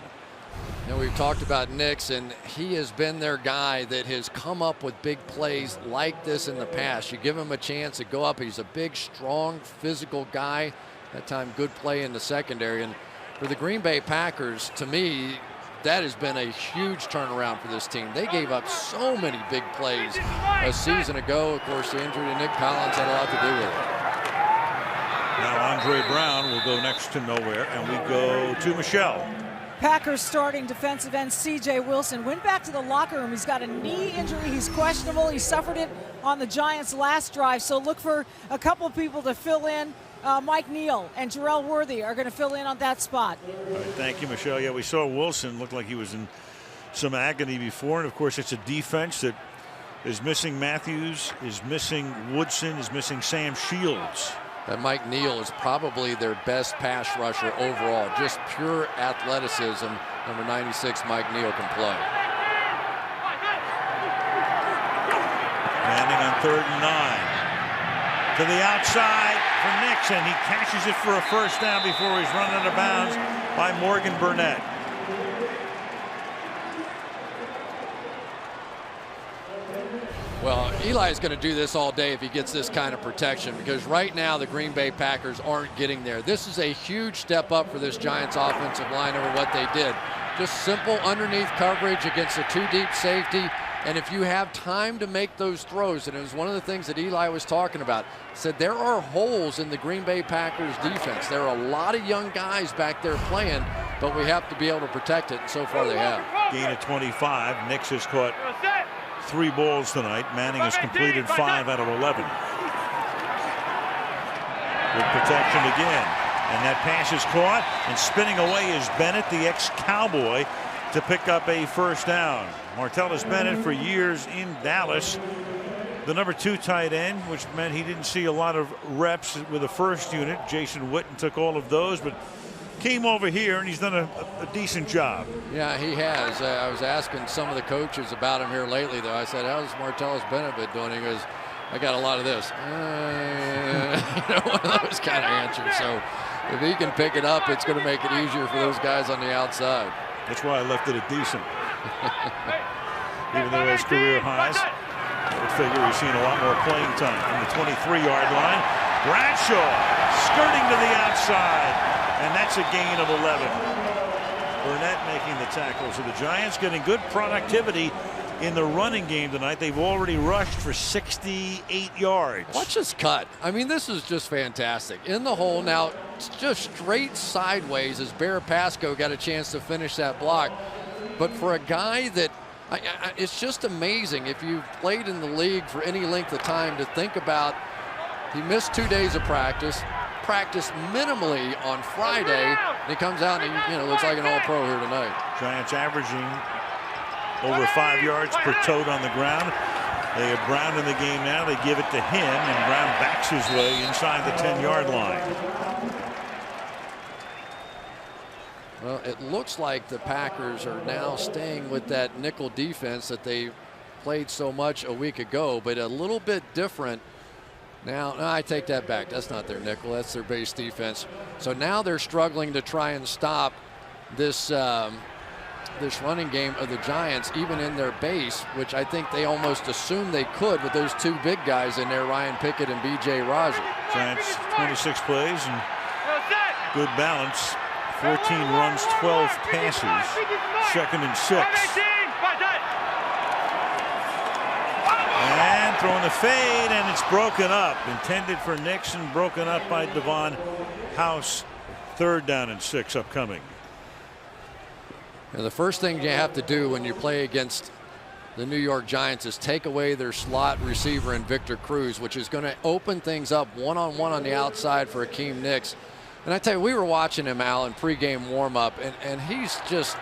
You know, we've talked about Nicks, and he has been their guy that has come up with big plays like this in the past. You give him a chance to go up. He's a big, strong, physical guy. That time, good play in the secondary. And for the Green Bay Packers, to me, that has been a huge turnaround for this team. They gave up so many big plays a season ago. Of course, the injury to Nick Collins had a lot to do with it. Now Andre Brown will go next to nowhere, and we go to Michelle. Packers starting defensive end C.J. Wilson went back to the locker room. He's got a knee injury. He's questionable. He suffered it on the Giants' last drive. So look for a couple of people to fill in Mike Neal and Jarrell Worthy are going to fill in on that spot. All right, thank you, Michelle. Yeah, we saw Wilson look like he was in some agony before, and of course it's a defense that is missing Matthews, is missing Woodson, is missing Sam Shields. And Mike Neal is probably their best pass rusher overall. Just pure athleticism. Number 96, Mike Neal, can play. Manning on 3rd and 9. To the outside for Nix, and he catches it for a first down before he's run out of bounds by Morgan Burnett. Well, Eli's going to do this all day if he gets this kind of protection, because right now the Green Bay Packers aren't getting there. This is a huge step up for this Giants offensive line over what they did. Just simple underneath coverage against a 2-deep safety. And if you have time to make those throws, and it was one of the things that Eli was talking about, said there are holes in the Green Bay Packers defense. There are a lot of young guys back there playing, but we have to be able to protect it, and so far they have. Gain of 25. Nix has caught 3 balls tonight. Manning has completed 5 out of 11. With protection again. And that pass is caught, and spinning away is Bennett, the ex-Cowboy, to pick up a first down. Martellus Bennett, for years in Dallas, the number 2 tight end, which meant he didn't see a lot of reps with the first unit. Jason Witten took all of those, but came over here and he's done a decent job. Yeah, he has. I was asking some of the coaches about him here lately, though. I said, how's Martellus Bennett been doing? He goes, I got a lot of this. One of those kind of answers. So if he can pick it up, it's going to make it easier for those guys on the outside. That's why I left it at decent. Even though his career highs, I figure he's seen a lot more playing time. From the 23-yard line, Bradshaw skirting to the outside, and that's a gain of 11. Burnett making the tackle. So the Giants getting good productivity in the running game tonight. They've already rushed for 68 yards. Watch this cut. I mean, this is just fantastic. In the hole now, it's just straight sideways as Bear Pasco got a chance to finish that block. But for a guy that, it's just amazing if you've played in the league for any length of time to think about, he missed 2 days of practiced minimally on Friday, and he comes out and he looks like an all-pro here tonight. Giants averaging over 5 yards per tote on the ground. They have Brown in the game now. They give it to him, and Brown backs his way inside the 10-yard line. Well, it looks like the Packers are now staying with that nickel defense that they played so much a week ago, but a little bit different. Now, no, I take that back. That's not their nickel. That's their base defense. So now they're struggling to try and stop this this running game of the Giants, even in their base, which I think they almost assumed they could with those 2 big guys in there, Ryan Pickett and B.J. Raji. Giants 26 plays and good balance. 14 runs, 12 passes, 2nd and 6. And throwing the fade, and it's broken up. Intended for Nixon, broken up by Devon House. 3rd down and 6 upcoming. And the first thing you have to do when you play against the New York Giants is take away their slot receiver in Victor Cruz, which is going to open things up one-on-one on the outside for Akeem Nicks. And I tell you, we were watching him, Al, in pregame warm-up, and he's just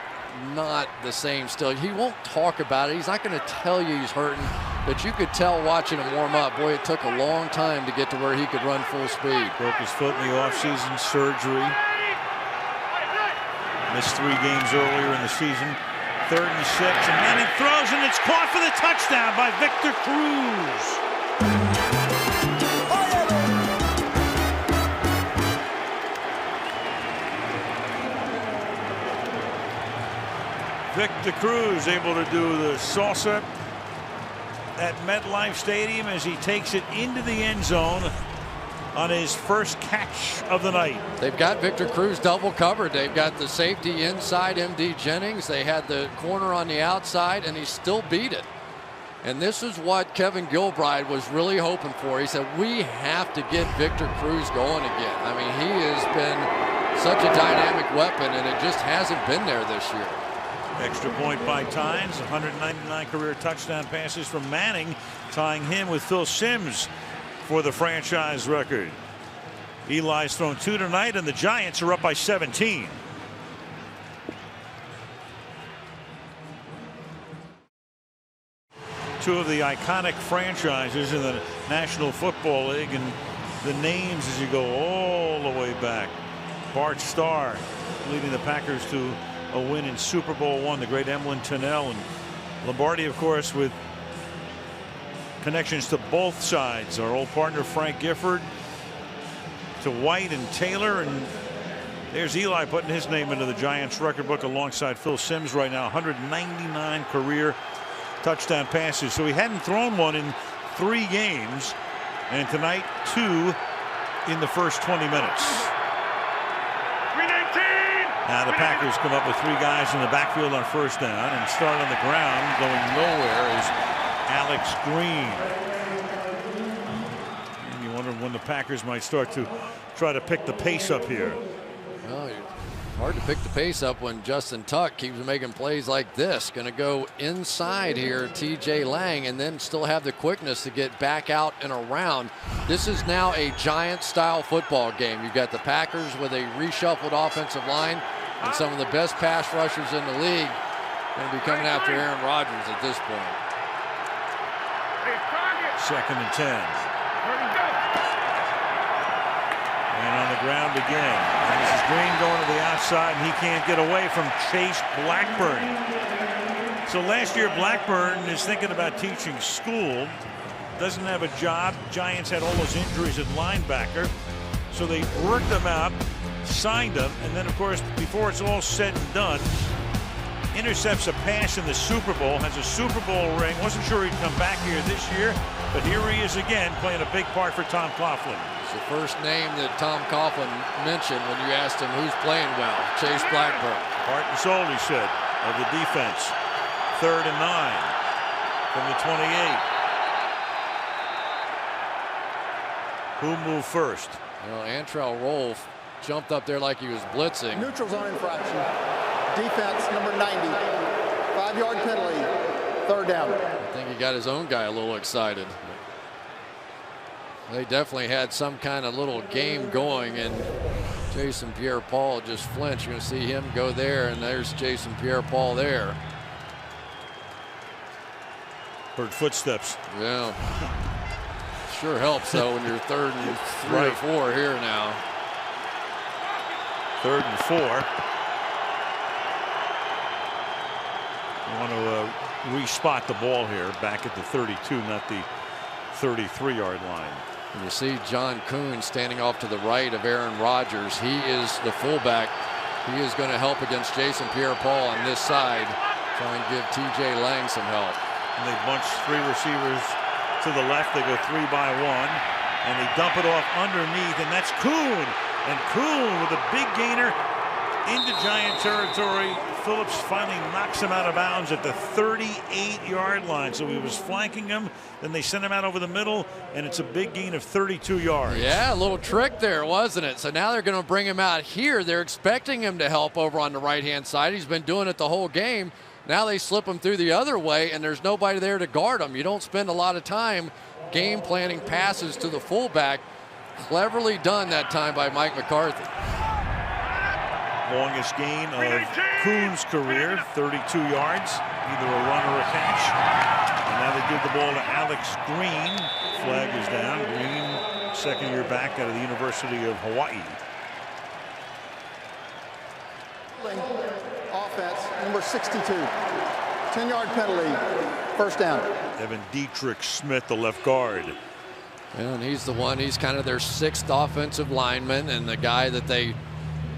not the same still. He won't talk about it. He's not going to tell you he's hurting, but you could tell watching him warm up. Boy, it took a long time to get to where he could run full speed. Broke his foot in the offseason surgery. Missed 3 games earlier in the season. 3rd and 6, and Manning throws, and it's caught for the touchdown by Victor Cruz. Victor Cruz able to do the salsa at MetLife Stadium as he takes it into the end zone on his first catch of the night. They've got Victor Cruz double covered. They've got the safety inside, MD Jennings. They had the corner on the outside, and he still beat it. And this is what Kevin Gilbride was really hoping for. He said, we have to get Victor Cruz going again. I mean, he has been such a dynamic weapon, and it just hasn't been there this year. Extra point by Tynes. 199 career touchdown passes from Manning, tying him with Phil Simms for the franchise record. Eli's thrown 2 tonight, and the Giants are up by 17. Two of the iconic franchises in the National Football League, and the names as you go all the way back. Bart Starr leading the Packers to a win in Super Bowl I, the great Emlyn Tunnell, and Lombardi, of course, with connections to both sides. Our old partner Frank Gifford, to White and Taylor, and there's Eli putting his name into the Giants record book alongside Phil Simms right now. 199 career touchdown passes. So he hadn't thrown one in 3 games, and tonight 2 in the first 20 minutes. Now the Packers come up with 3 guys in the backfield on first down, and start on the ground going nowhere is Alex Green. And you wonder when the Packers might start to try to pick the pace up here. Well, it's hard to pick the pace up when Justin Tuck keeps making plays like this. Going to go inside here, TJ Lang, and then still have the quickness to get back out and around. This is now a Giant-style football game. You've got the Packers with a reshuffled offensive line and some of the best pass rushers in the league going to be coming after Aaron Rodgers at this point. 2nd and 10. And on the ground again. And this is Green going to the outside, and he can't get away from Chase Blackburn. So last year Blackburn is thinking about teaching school. Doesn't have a job. Giants had all those injuries at linebacker. So they worked him out, signed him, and then of course before it's all said and done, intercepts a pass in the Super Bowl, has a Super Bowl ring. Wasn't sure he'd come back here this year, but here he is again playing a big part for Tom Coughlin. It's the first name that Tom Coughlin mentioned when you asked him who's playing well. Chase Blackburn. Heart and soul, he said, of the defense. 3rd and 9 from the 28. Who moved first? Well, Antrell Roll jumped up there like he was blitzing. Neutral zone infraction. Defense number 90. 5-yard penalty. 3rd down. I think he got his own guy a little excited. They definitely had some kind of little game going, and Jason Pierre-Paul just flinched. You're going to see him go there, and there's Jason Pierre-Paul there. Heard footsteps. Yeah. Sure helps, though, when you're 3rd and 3 or 4 here now. 3rd and 4. I want to re-spot the ball here back at the 32, not the 33-yard line. And you see John Kuhn standing off to the right of Aaron Rodgers. He is the fullback. He is going to help against Jason Pierre-Paul on this side. Try and give TJ Lang some help. And they bunch 3 receivers to the left. They go 3 by 1, and they dump it off underneath, and that's Kuhn. And Kuhn with a big gainer into Giant territory. Phillips finally knocks him out of bounds at the 38-yard line. So he was flanking him, then they sent him out over the middle, and it's a big gain of 32 yards. Yeah, a little trick there, wasn't it? So now they're going to bring him out here. They're expecting him to help over on the right-hand side. He's been doing it the whole game. Now they slip him through the other way, and there's nobody there to guard him. You don't spend a lot of time game planning passes to the fullback. Cleverly done that time by Mike McCarthy. Longest gain of Kuhn's career, 32 yards, either a run or a catch. And now they give the ball to Alex Green. Flag is down. Green, second-year back out of the University of Hawaii. Offense, number 62. 10-yard penalty, 1st down. Evan Dietrich Smith, the left guard. And he's the one, he's kind of their 6th offensive lineman, and the guy that they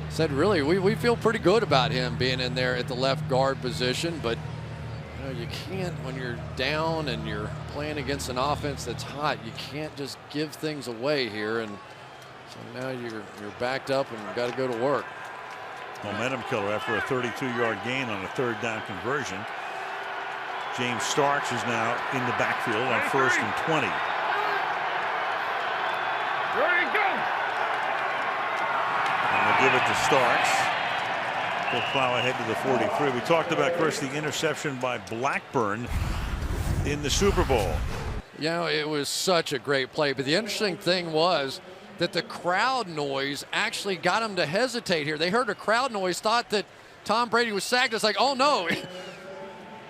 said, really, we feel pretty good about him being in there at the left guard position, but you know, you can't, when you're down and you're playing against an offense that's hot, you can't just give things away here, and so now you're backed up and you've got to go to work. Momentum killer after a 32-yard gain on a 3rd down conversion. James Starks is now in the backfield on 1st and 20. And they'll give it to Starks. He'll plow ahead to the 43. We talked about, Chris, the interception by Blackburn in the Super Bowl. You know, it was such a great play, but the interesting thing was that the crowd noise actually got them to hesitate here. They heard a crowd noise, thought that Tom Brady was sacked. It's like, oh no.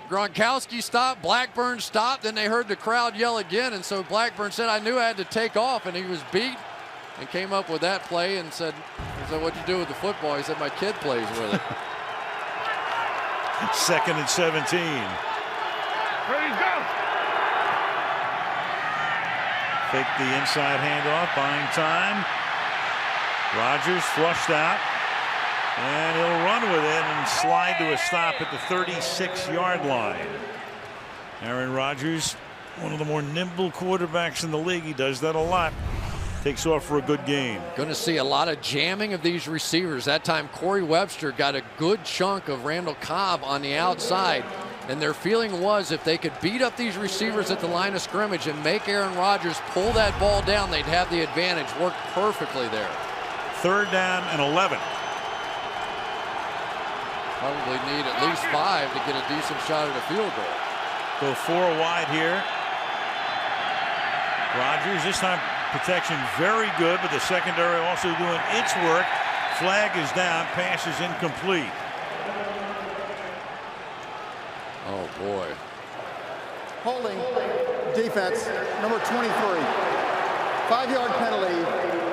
Gronkowski stopped, Blackburn stopped, then they heard the crowd yell again, and so Blackburn said, I knew I had to take off, and he was beat and came up with that play and said, what'd you do with the football? He said, my kid plays with it. 2nd and 17. Ready, go! Fake the inside handoff, buying time. Rodgers flushed out. And he'll run with it and slide to a stop at the 36-yard line. Aaron Rodgers, one of the more nimble quarterbacks in the league. He does that a lot. Takes off for a good game. Going to see a lot of jamming of these receivers. That time Corey Webster got a good chunk of Randall Cobb on the outside. And their feeling was if they could beat up these receivers at the line of scrimmage and make Aaron Rodgers pull that ball down, they'd have the advantage. Worked perfectly there. 3rd down and 11. Probably need at least 5 to get a decent shot at a field goal. Go 4 wide here. Rodgers, this time protection very good, but the secondary also doing its work. Flag is down, pass is incomplete. Oh boy. Holding defense, number 23. 5-yard penalty,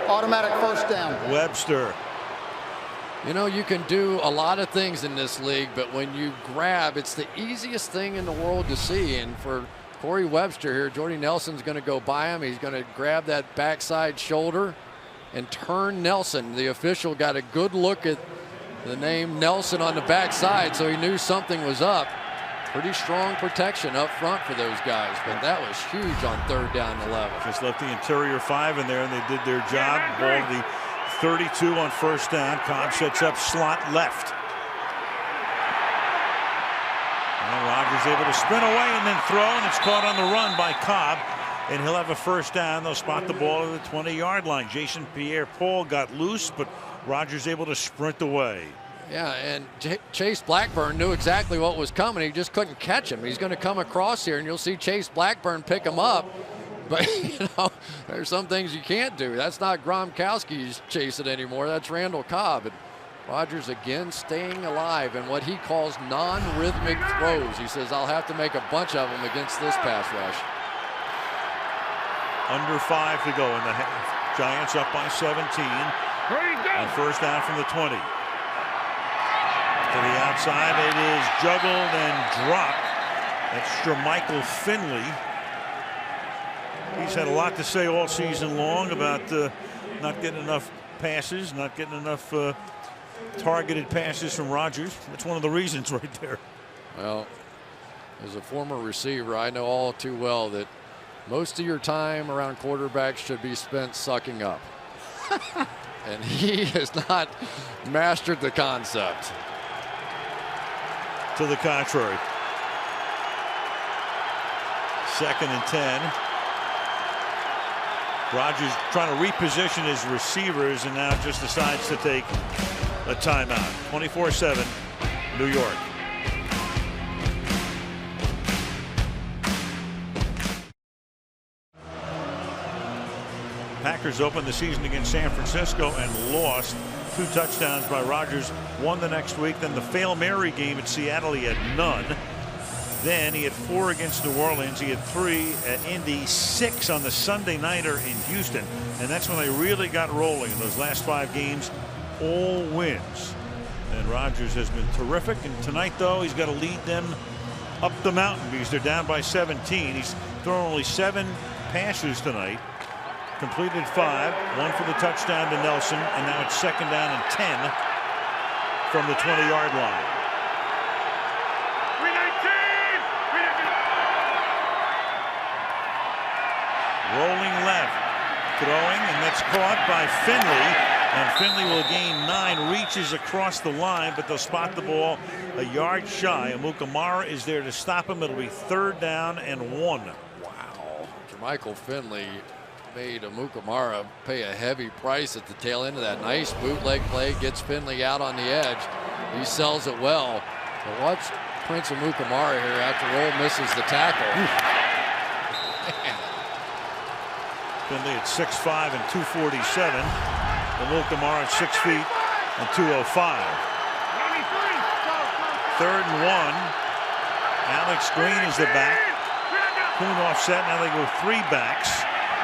automatic first down. Webster. You know, you can do a lot of things in this league, but when you grab, it's the easiest thing in the world to see. And for Corey Webster here, Jordy Nelson's going to go by him. He's going to grab that backside shoulder and turn Nelson. The official got a good look at the name Nelson on the backside, so he knew something was up. Pretty strong protection up front for those guys, but that was huge on 3rd down and 11. Just left the interior 5 in there, and they did their job. Ball the 32 on 1st down. Cobb sets up slot left. And Rodgers able to sprint away and then throw, and it's caught on the run by Cobb. And he'll have a 1st down. They'll spot the ball at the 20-yard line. Jason Pierre-Paul got loose, but Rodgers able to sprint away. Yeah, and Chase Blackburn knew exactly what was coming. He just couldn't catch him. He's going to come across here, and you'll see Chase Blackburn pick him up. But, you know, there's some things you can't do. That's not Gronkowski's chasing anymore. That's Randall Cobb. And Rodgers again staying alive in what he calls non-rhythmic throws. He says, I'll have to make a bunch of them against this pass rush. Under 5 to go in the half. Giants up by 17. And 1st down from the 20. To the outside, it is juggled and dropped. That's Jermichael Finley. He's had a lot to say all season long about not getting enough passes, not getting enough targeted passes from Rodgers. That's one of the reasons right there. Well, as a former receiver, I know all too well that most of your time around quarterbacks should be spent sucking up. And he has not mastered the concept. To the contrary. 2nd and 10. Rodgers trying to reposition his receivers and now just decides to take a timeout. 24-7, New York. Packers opened the season against San Francisco and lost. 2 touchdowns by Rodgers. Won the next week. Then the Fail Mary game at Seattle, he had none. Then he had 4 against New Orleans. He had 3 at Indy, 6 on the Sunday nighter in Houston. And that's when they really got rolling in those last 5 games. All wins. And Rodgers has been terrific. And tonight, though, he's got to lead them up the mountain because they're down by 17. He's thrown only 7 passes tonight. Completed 5, 1 for the touchdown to Nelson, and now it's 2nd down and 10 from the 20-yard line. Rolling left, throwing, and that's caught by Finley. And Finley will gain 9, reaches across the line, but they'll spot the ball a yard shy. Amukamara is there to stop him. It'll be 3rd down and 1. Wow. Jermichael Finley made Amukamara pay a heavy price at the tail end of that. Nice bootleg play, gets Finley out on the edge. He sells it well. But watch Prince Amukamara here after Roll misses the tackle. Finley at 6'5" and 247. And Will Kamara at 6 feet and 205. 3rd and 1. Alex Green is the back. Kuhn offset. Now they go 3 backs.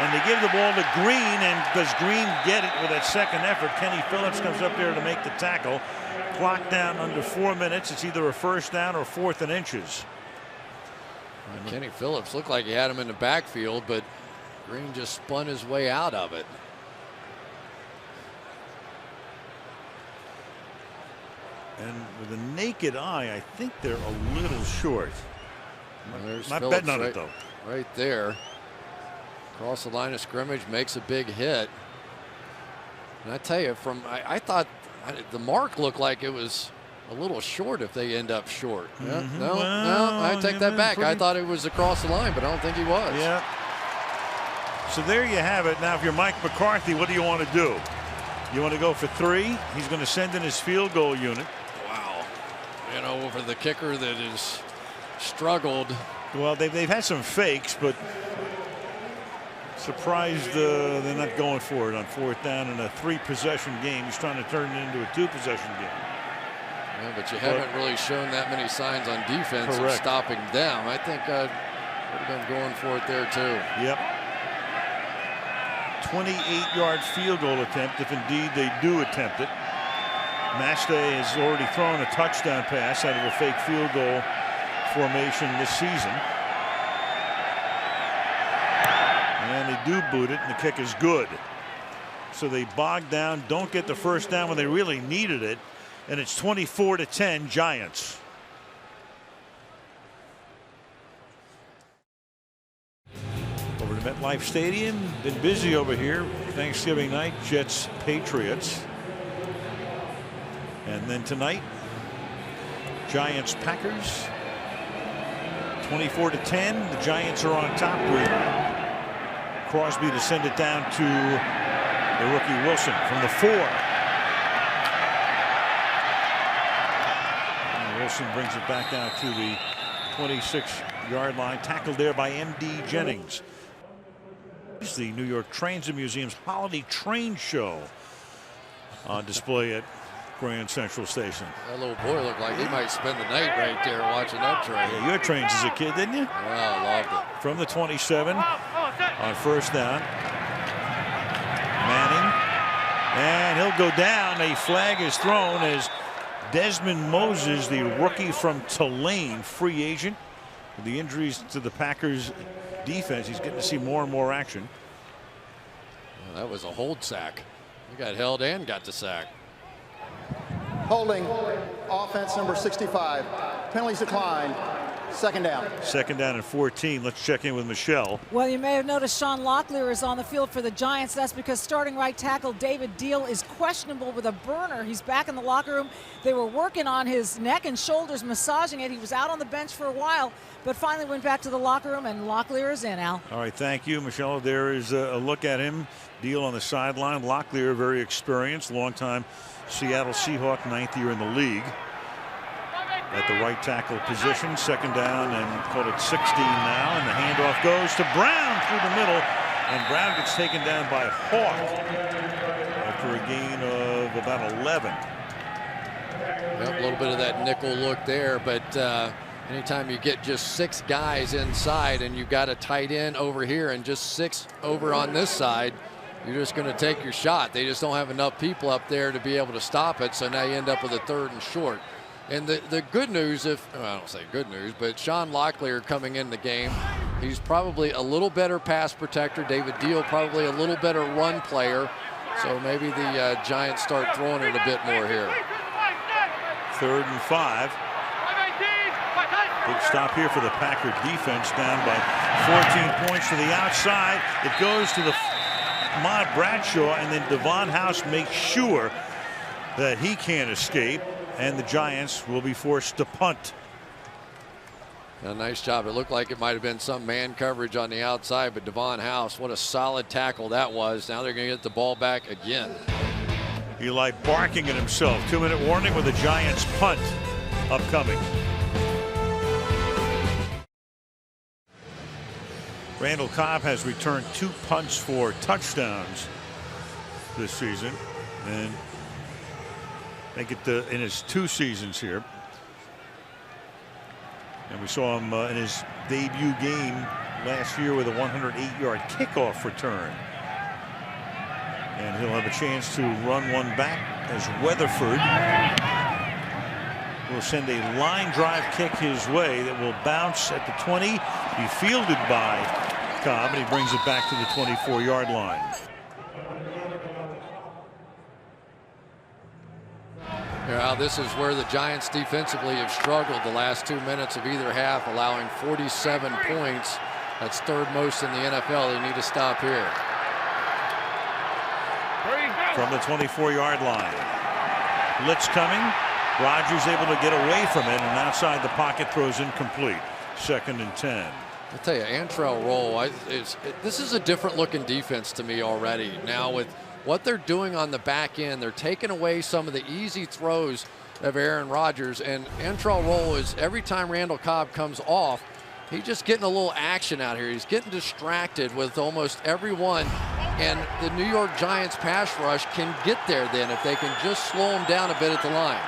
And they give the ball to Green. And does Green get it with that second effort? Kenny Phillips comes up there to make the tackle. Clock down under 4 minutes. It's either a first down or 4th and inches. Kenny Phillips looked like he had him in the backfield, but Green just spun his way out of it. And with a naked eye, I think they're a little short. There's Not Phillips betting on it, though. Right there. Across the line of scrimmage, makes a big hit. And I tell you, I thought the mark looked like it was a little short if they end up short. Yeah, no, I take that back. I thought it was across the line, but I don't think he was. Yeah. So there you have it. Now, if you're Mike McCarthy, what do you want to do? You want to go for 3? He's going to send in his field goal unit. Wow. You know, for the kicker that has struggled. Well, they've had some fakes, but surprised they're not going for it on 4th down in a 3-possession game. He's trying to turn it into a 2-possession game. Yeah, but you haven't really shown that many signs on defense of stopping them. I think I would have been going for it there too. Yep. 28-yard field goal attempt, if indeed they do attempt it. Mastay has already thrown a touchdown pass out of a fake field goal formation this season. And they do boot it, and the kick is good. So they bog down, don't get the first down when they really needed it. And it's 24-10 Giants. Over to MetLife Stadium. Been busy over here. Thanksgiving night, Jets, Patriots. And then tonight, Giants, Packers. 24-10. The Giants are on top with Crosby to send it down to the rookie Wilson from the 4. Wilson brings it back out to the 26-yard line. Tackled there by M.D. Jennings. It's the New York Transit Museum's Holiday Train Show on display at Grand Central Station. That little boy looked like he might spend the night right there watching that train. Yeah, you had trains as a kid, didn't you? Well, I loved it. From the 27 on 1st down. Manning. And he'll go down. A flag is thrown as Desmond Moses, the rookie from Tulane, free agent. With the injuries to the Packers defense, he's getting to see more and more action. Well, that was a hold sack. He got held and got the sack. Holding offense number 65. Penalties declined. 2nd down. 2nd down and 14. Let's check in with Michelle. Well, you may have noticed Sean Locklear is on the field for the Giants. That's because starting right tackle David Deal is questionable with a burner. He's back in the locker room. They were working on his neck and shoulders, massaging it. He was out on the bench for a while, but finally went back to the locker room, and Locklear is in, Al. All right, thank you, Michelle. There is a look at him. Deal on the sideline. Locklear, very experienced, longtime Seattle Seahawk, 9th year in the league. At the right tackle position, 2nd down and call it 16 now, and the handoff goes to Brown through the middle, and Brown gets taken down by Hawk after a gain of about 11. Yep, a little bit of that nickel look there, but anytime you get just 6 guys inside and you've got a tight end over here and just 6 over on this side, you're just going to take your shot. They just don't have enough people up there to be able to stop it, so now you end up with a 3rd and short. And the good news, I don't say good news, but Sean Locklear coming in the game, he's probably a little better pass protector. David Deal probably a little better run player. So maybe the Giants start throwing it a bit more here. 3rd and 5. Big stop here for the Packer defense, down by 14 points to the outside. It goes to the Ahmad Bradshaw, and then Devon House makes sure that he can't escape. And the Giants will be forced to punt. A nice job. It looked like it might have been some man coverage on the outside, but Devon House, what a solid tackle that was. Now they're going to get the ball back again. Eli barking at himself. 2-minute warning with the Giants punt upcoming. Randall Cobb has returned 2 punts for touchdowns this season, and make it in his 2 seasons here. And we saw him in his debut game last year with a 108-yard kickoff return. And he'll have a chance to run one back as Weatherford will send a line drive kick his way that will bounce at the 20, be fielded by Cobb, and he brings it back to the 24-yard line. Yeah, this is where the Giants defensively have struggled the last 2 minutes of either half, allowing 47 points. That's 3rd most in the NFL. They need to stop here. From the 24-yard line. Blitz coming. Rodgers able to get away from it, and outside the pocket throws incomplete. 2nd and 10. I'll tell you, Antrel Rolle, this is a different looking defense to me already. Now with what they're doing on the back end, they're taking away some of the easy throws of Aaron Rodgers, and Antrel Rolle is, every time Randall Cobb comes off, he's just getting a little action out here. He's getting distracted with almost everyone, and the New York Giants pass rush can get there then if they can just slow him down a bit at the line.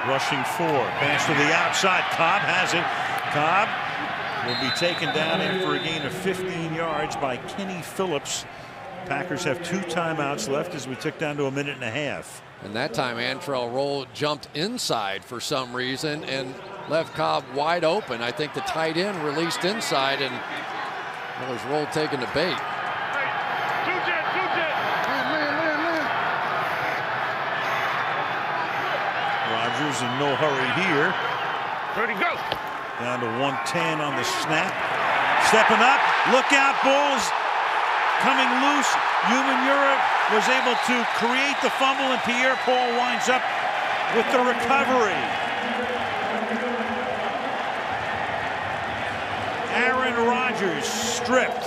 Rushing 4, pass to the outside. Cobb has it. Cobb will be taken down after a gain of 15 yards by Kenny Phillips. Packers have 2 timeouts left as we tick down to a minute and a half. And that time Antrel Rolle jumped inside for some reason and left Cobb wide open. I think the tight end released inside, and well, there's Rolle taking the bait. Rodgers in no hurry here. Ready, go. Down to 110 on the snap. Stepping up. Look out, Bulls. Coming loose. Umenyiora was able to create the fumble, and Pierre-Paul winds up with the recovery. Aaron Rodgers stripped.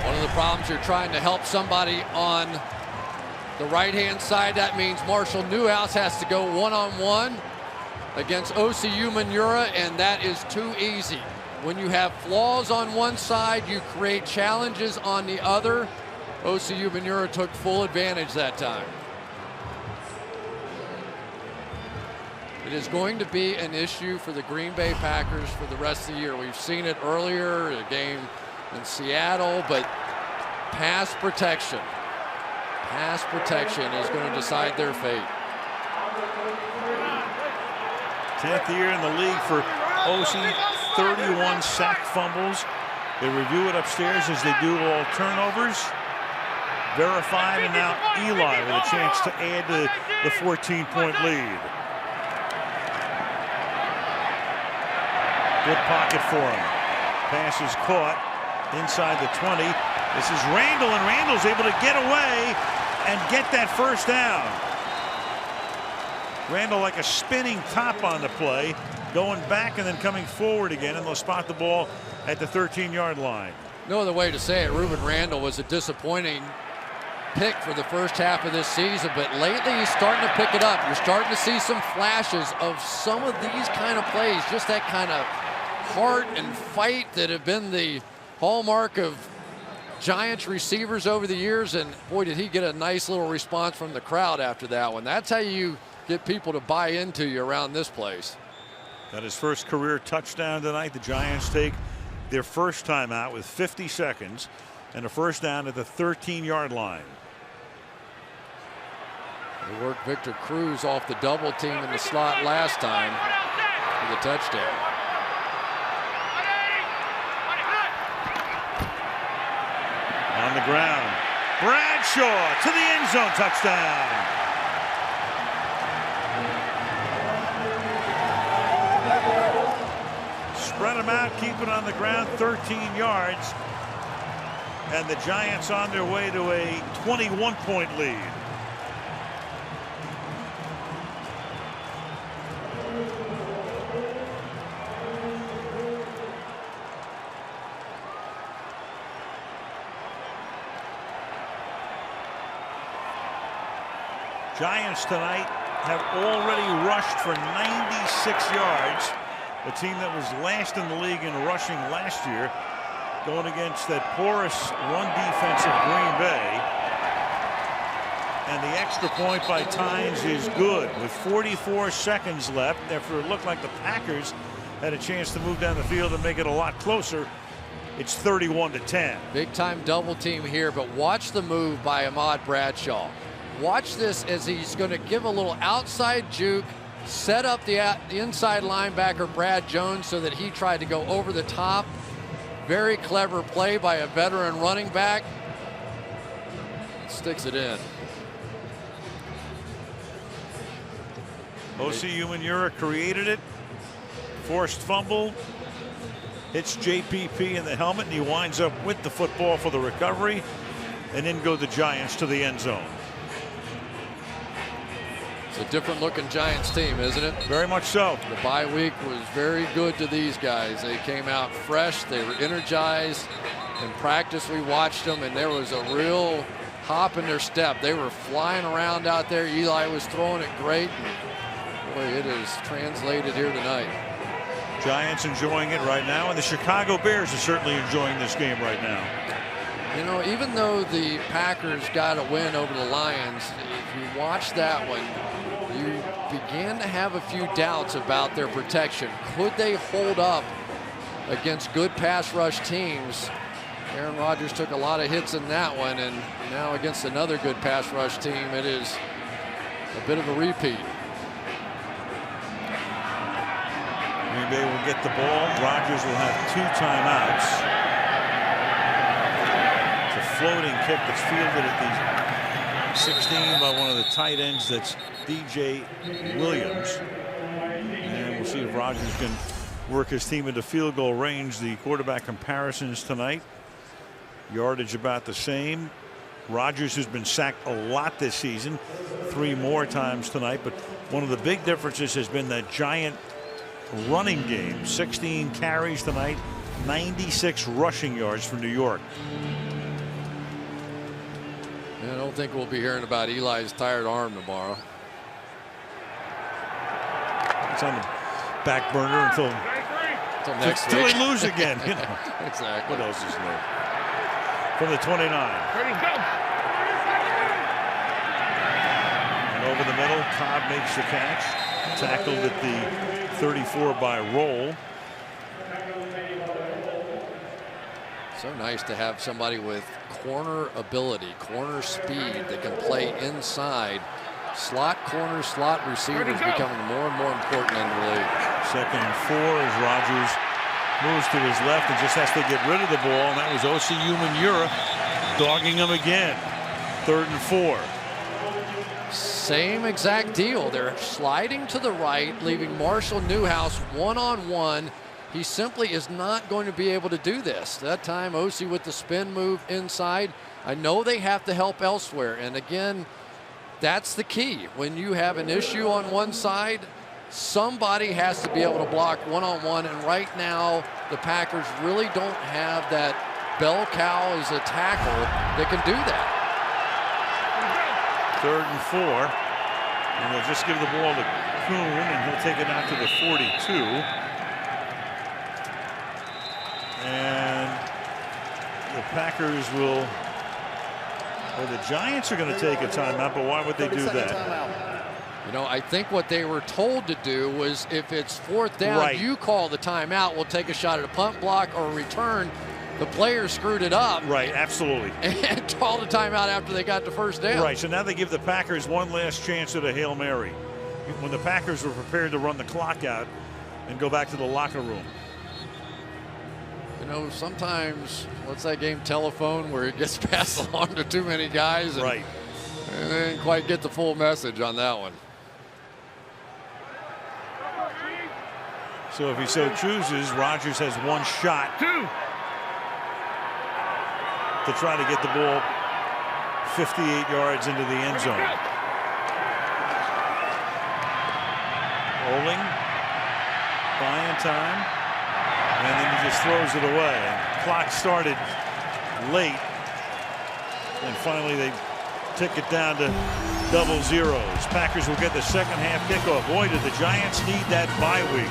One of the problems, you're trying to help somebody on the right-hand side. That means Marshall Newhouse has to go one-on-one against Osi Umenyiora, and that is too easy. When you have flaws on one side, you create challenges on the other. Osi Umenyiora took full advantage that time. It is going to be an issue for the Green Bay Packers for the rest of the year. We've seen it earlier, a game in Seattle, but pass protection. Pass protection is going to decide their fate. 10th year in the league for Osi, 31 sack fumbles. They review it upstairs as they do all turnovers. Verified, and now Eli with a chance to add to the 14-point lead. Good pocket for him. Pass is caught inside the 20. This is Randall, and Randall's able to get away and get that first down. Randall like a spinning top on the play, going back and then coming forward again, and they'll spot the ball at the 13-yard line. No other way to say it. Ruben Randall was a disappointing pick for the first half of this season, but lately he's starting to pick it up. You're starting to see some flashes of some of these kind of plays, just that kind of heart and fight that have been the hallmark of Giants receivers over the years, and boy, did he get a nice little response from the crowd after that one. That's how you get people to buy into you around this place. Got his first career touchdown tonight. The Giants take their first time out with 50 seconds and a first down at the 13-yard line. They worked Victor Cruz off the double team in the slot last time for the touchdown. On the ground, Bradshaw to the end zone, touchdown. Spread them out, keep it on the ground, 13 yards. And the Giants on their way to a 21-point lead. Giants tonight have already rushed for 96 yards. A team that was last in the league in rushing last year, going against that porous run defense of Green Bay. And the extra point by Tynes is good with 44 seconds left after it looked like the Packers had a chance to move down the field and make it a lot closer. It's 31-10. Big time double team here, but watch the move by Ahmad Bradshaw. Watch this as he's going to give a little outside juke, set up the inside linebacker Brad Jones so that he tried to go over the top. Very clever play by a veteran running back. Sticks it in. Osi Umenyiora created it. Forced fumble. Hits JPP in the helmet, and he winds up with the football for the recovery. And then go the Giants to the end zone. It's a different looking Giants team, isn't it? Very much so. The bye week was very good to these guys. They came out fresh. They were energized. In practice, we watched them, and there was a real hop in their step. They were flying around out there. Eli was throwing it great. And boy, it is translated here tonight. Giants enjoying it right now, and the Chicago Bears are certainly enjoying this game right now. You know, even though the Packers got a win over the Lions, if you watch that one, you began to have a few doubts about their protection. Could they hold up against good pass rush teams? Aaron Rodgers took a lot of hits in that one, and now against another good pass rush team, it is a bit of a repeat. Green Bay will get the ball. Rodgers will have 2 timeouts. It's a floating kick that's fielded at the 16 by one of the tight ends. That's DJ Williams. And we'll see if Rodgers can work his team into field goal range. The quarterback comparisons tonight. Yardage about the same. Rodgers has been sacked a lot this season, 3 more times tonight. But one of the big differences has been that Giant running game. 16 carries tonight, 96 rushing yards for New York. I don't think we'll be hearing about Eli's tired arm tomorrow. It's on the back burner until next week. Until they lose again. You know. Exactly. What else is new? From the 29. And over the middle, Cobb makes the catch. Tackled at the 34 by Roll. So nice to have somebody with corner ability, corner speed that can play inside. Slot corner, slot receivers becoming more and more important in the league. 2nd and 4 as Rodgers moves to his left and just has to get rid of the ball. And that was Osi Umenyiora dogging him again. 3rd and 4. Same exact deal. They're sliding to the right, leaving Marshall Newhouse one-on-one. He simply is not going to be able to do this. That time, Osi with the spin move inside. I know they have to help elsewhere. And again, that's the key. When you have an issue on one side, somebody has to be able to block one-on-one. And right now, the Packers really don't have that bell cow as a tackle that can do that. 3rd and 4. And they'll just give the ball to Kuhn, and he'll take it out to the 42. And the Packers will, or the Giants are going to take a timeout, but why would they do that? You know, I think what they were told to do was if it's 4th down, right, you call the timeout, we'll take a shot at a punt block or a return. The players screwed it up. Right, absolutely. And called a timeout after they got the 1st down. Right, so now they give the Packers one last chance at a Hail Mary. When the Packers were prepared to run the clock out and go back to the locker room. You know, sometimes, what's that game, Telephone, where it gets passed along to too many guys. And, right. And they didn't quite get the full message on that one. So if he so chooses, Rodgers has one shot to try to get the ball 58 yards into the end zone. Rolling, buying time, and then he just throws it away. And clock started late, and finally they ticket down to double zeros. Packers will get the second half kickoff. Boy, did the Giants need that bye week.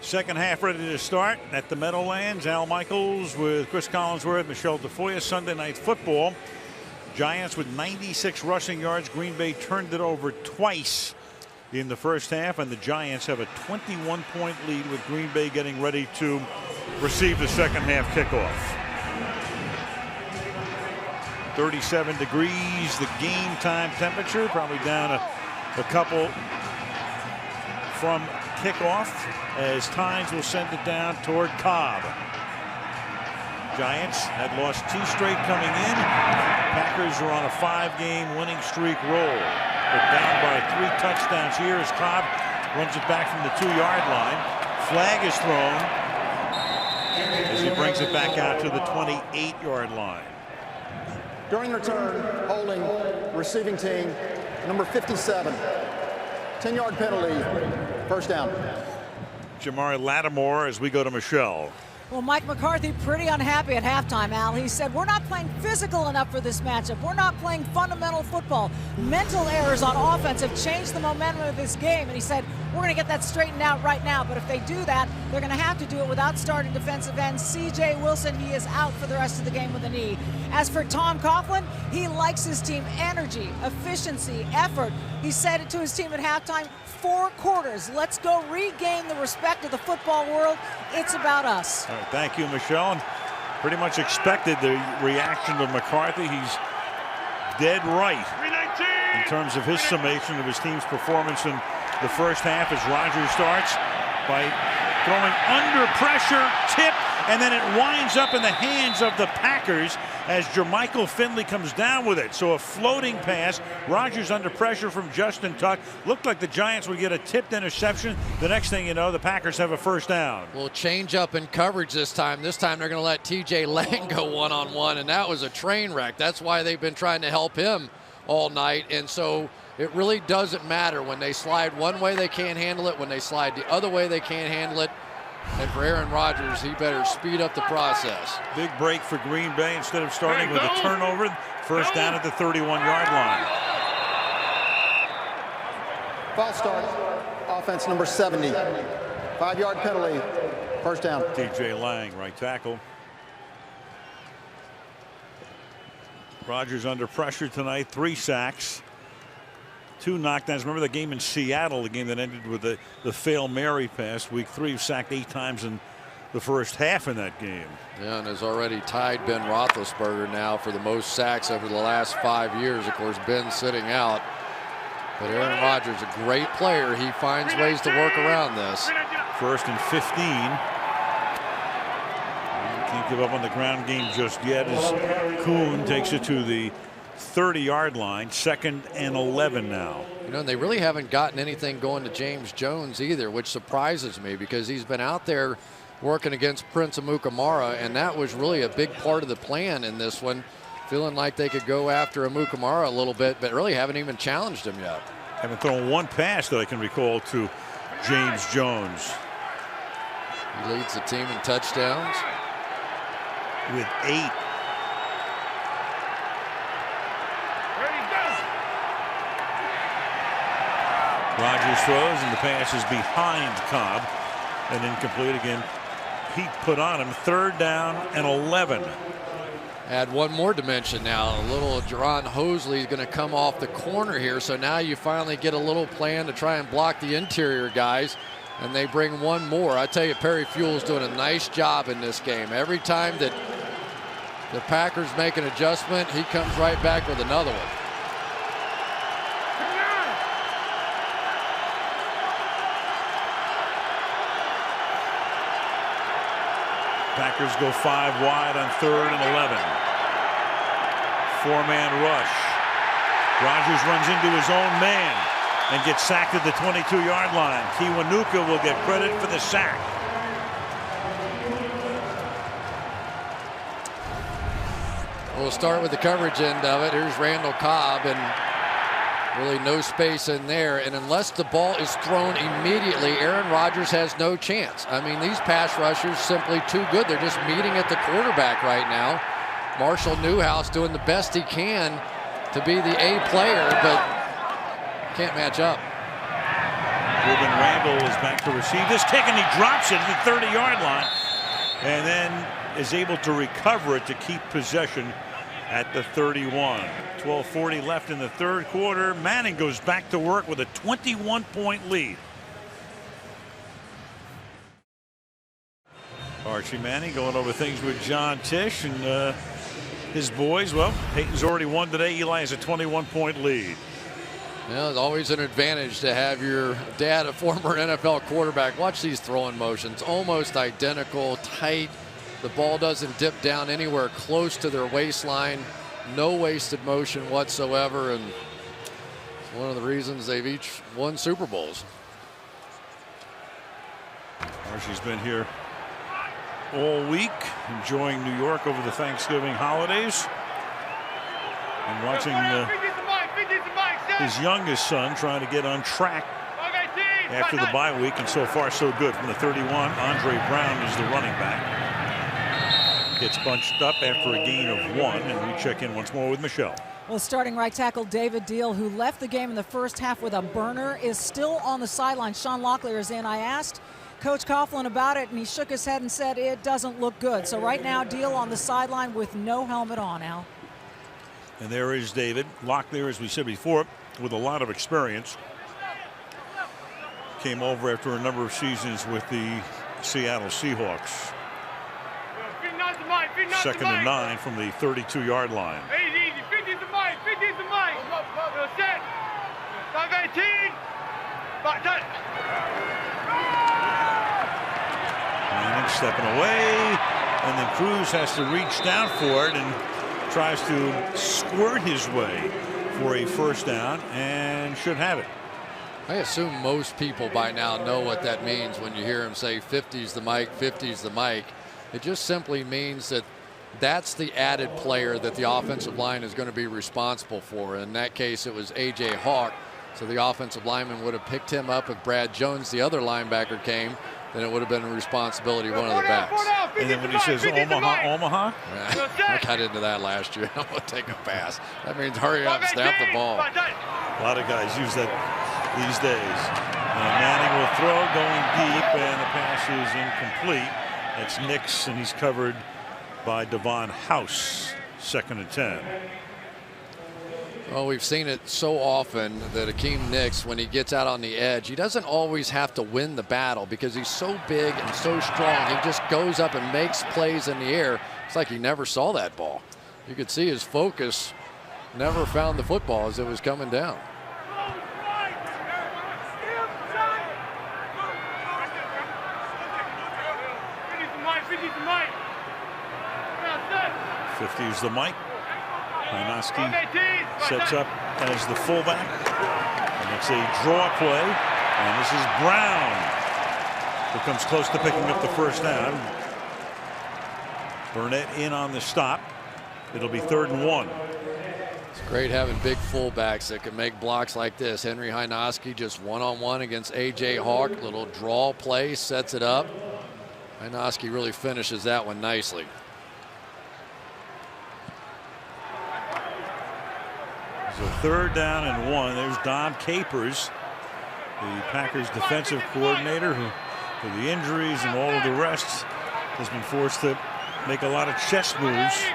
Second half ready to start at the Meadowlands. Al Michaels with Chris Collinsworth, Michelle Tafoya. Sunday Night Football. Giants with 96 rushing yards. Green Bay turned it over twice in the first half, and the Giants have a 21-point lead with Green Bay getting ready to receive the second half kickoff. 37 degrees, the game time temperature, probably down a couple from kickoff as Tynes will send it down toward Cobb. Giants had lost 2 straight coming in. Packers are on a 5-game winning streak roll. They're down by 3 touchdowns here as Cobb runs it back from the 2-yard line. Flag is thrown as he brings it back out to the 28-yard line. During return, holding receiving team number 57. 10-yard penalty, first down. Jamari Lattimore as we go to Michelle. Well, Mike McCarthy pretty unhappy at halftime, Al. He said, we're not playing physical enough for this matchup. We're not playing fundamental football. Mental errors on offense have changed the momentum of this game. And he said, we're going to get that straightened out right now. But if they do that, they're going to have to do it without starting defensive end C.J. Wilson. He is out for the rest of the game with a knee. As for Tom Coughlin, he likes his team energy, efficiency, effort. He said it to his team at halftime, 4 quarters. Let's go regain the respect of the football world. It's about us. All right, thank you, Michelle. And pretty much expected the reaction of McCarthy. He's dead right in terms of his summation of his team's performance in the first half as Rodgers starts by throwing under pressure, tip, and then it winds up in the hands of the Packers as Jermichael Finley comes down with it. So a floating pass. Rodgers under pressure from Justin Tuck. Looked like the Giants would get a tipped interception. The next thing you know, the Packers have a first down. Well, change up in coverage this time. This time they're going to let TJ Lang go one-on-one, and that was a train wreck. That's why they've been trying to help him all night. And so it really doesn't matter. When they slide one way, they can't handle it. When they slide the other way, they can't handle it. And for Aaron Rodgers, he better speed up the process. Big break for Green Bay instead of starting with a turnover. First down at the 31-yard line. False start. Offense number 70. 5-yard penalty. First down. TJ Lang, right tackle. Rodgers under pressure tonight. 3 sacks. 2 knockdowns. Remember the game in Seattle, the game that ended with the fail Mary pass. Week 3, sacked 8 times in the first half in that game. Yeah, and has already tied Ben Roethlisberger now for the most sacks over the last 5 years. Of course, Ben's sitting out. But Aaron Rodgers, a great player. He finds ways to work around this. First and 15. Can't give up on the ground game just yet as Kuhn takes it to the 30-yard line. 2nd and 11 now. You know, they really haven't gotten anything going to James Jones either, which surprises me because he's been out there working against Prince Amukamara, and that was really a big part of the plan in this one. Feeling like they could go after Amukamara a little bit, but really haven't even challenged him yet. Haven't thrown 1 pass that I can recall to James Jones. He leads the team in touchdowns with 8. Rodgers throws, and the pass is behind Cobb and incomplete again. Pete put on him. 3rd down and 11. Add one more dimension now. A little Jaron Hosley is going to come off the corner here. So now you finally get a little plan to try and block the interior guys. And they bring one more. I tell you, Perry Fuel's doing a nice job in this game. Every time that the Packers make an adjustment, he comes right back with another one. Packers go 5 wide on 3rd and 11. 4-man rush. Rodgers runs into his own man and gets sacked at the 22-yard line. Kiwanuka will get credit for the sack. We'll start with the coverage end of it. Here's Randall Cobb, and really no space in there. And unless the ball is thrown immediately, Aaron Rodgers has no chance. I mean, these pass rushers simply too good. They're just meeting at the quarterback right now. Marshall Newhouse doing the best he can to be the A player, but can't match up. Ruben Randall is back to receive this kick, and he drops it at the 30-yard line, and then is able to recover it to keep possession at the 31. 12:40 left in the third quarter. Manning goes back to work with a 21-point lead. Archie Manning going over things with John Tisch and his boys. Well, Peyton's already won today. Eli has a 21-point lead. Yeah, it's always an advantage to have your dad, a former NFL quarterback. Watch these throwing motions, almost identical, tight. The ball doesn't dip down anywhere close to their waistline. No wasted motion whatsoever, and it's one of the reasons they've each won Super Bowls. Archie's been here all week, enjoying New York over the Thanksgiving holidays, and watching his youngest son trying to get on track after the bye week, and so far so good. From the 31, Andre Brown is the running back. Gets bunched up after a gain of 1, and we check in once more with Michelle. Well, starting right tackle David Deal, who left the game in the first half with a burner, is still on the sideline. Sean Locklear is in. I asked Coach Coughlin about it, and he shook his head and said it doesn't look good. So right now, Deal on the sideline with no helmet on, Al. And there is David Locklear, as we said before, with a lot of experience. Came over after a number of seasons with the Seattle Seahawks. 2nd and 9 from the 32-yard line. Manning stepping away, and then Cruz has to reach down for it and tries to squirt his way for a first down, and should have it. I assume most people by now know what that means when you hear him say 50's the mic, 50's the mic. It just simply means that that's the added player that the offensive line is going to be responsible for. In that case, it was A.J. Hawk. So the offensive lineman would have picked him up if Brad Jones, the other linebacker, came. Then it would have been a responsibility of one of the backs. And then when he says Omaha. I got into that last year. I'm going to take a pass. That means hurry up, snap the ball. A lot of guys use that these days. Manning will throw going deep, and the pass is incomplete. That's Nix, and he's covered by Devon House. 2nd and 10. Well, we've seen it so often that Akeem Nicks, when he gets out on the edge, he doesn't always have to win the battle because he's so big and so strong. He just goes up and makes plays in the air. It's like he never saw that ball. You could see his focus never found the football as it was coming down. Fifty's the mic. Hynoski sets up as the fullback, and it's a draw play, and this is Brown who comes close to picking up the first down. Burnett in on the stop. It'll be 3rd and 1. It's great having big fullbacks that can make blocks like this. Henry Hynoski just one-on-one against A.J. Hawk. Little draw play, sets it up. Hynoski really finishes that one nicely. So 3rd down and 1. There's Don Capers, the Packers defensive coordinator, who, for the injuries and all of the rest, has been forced to make a lot of chess moves.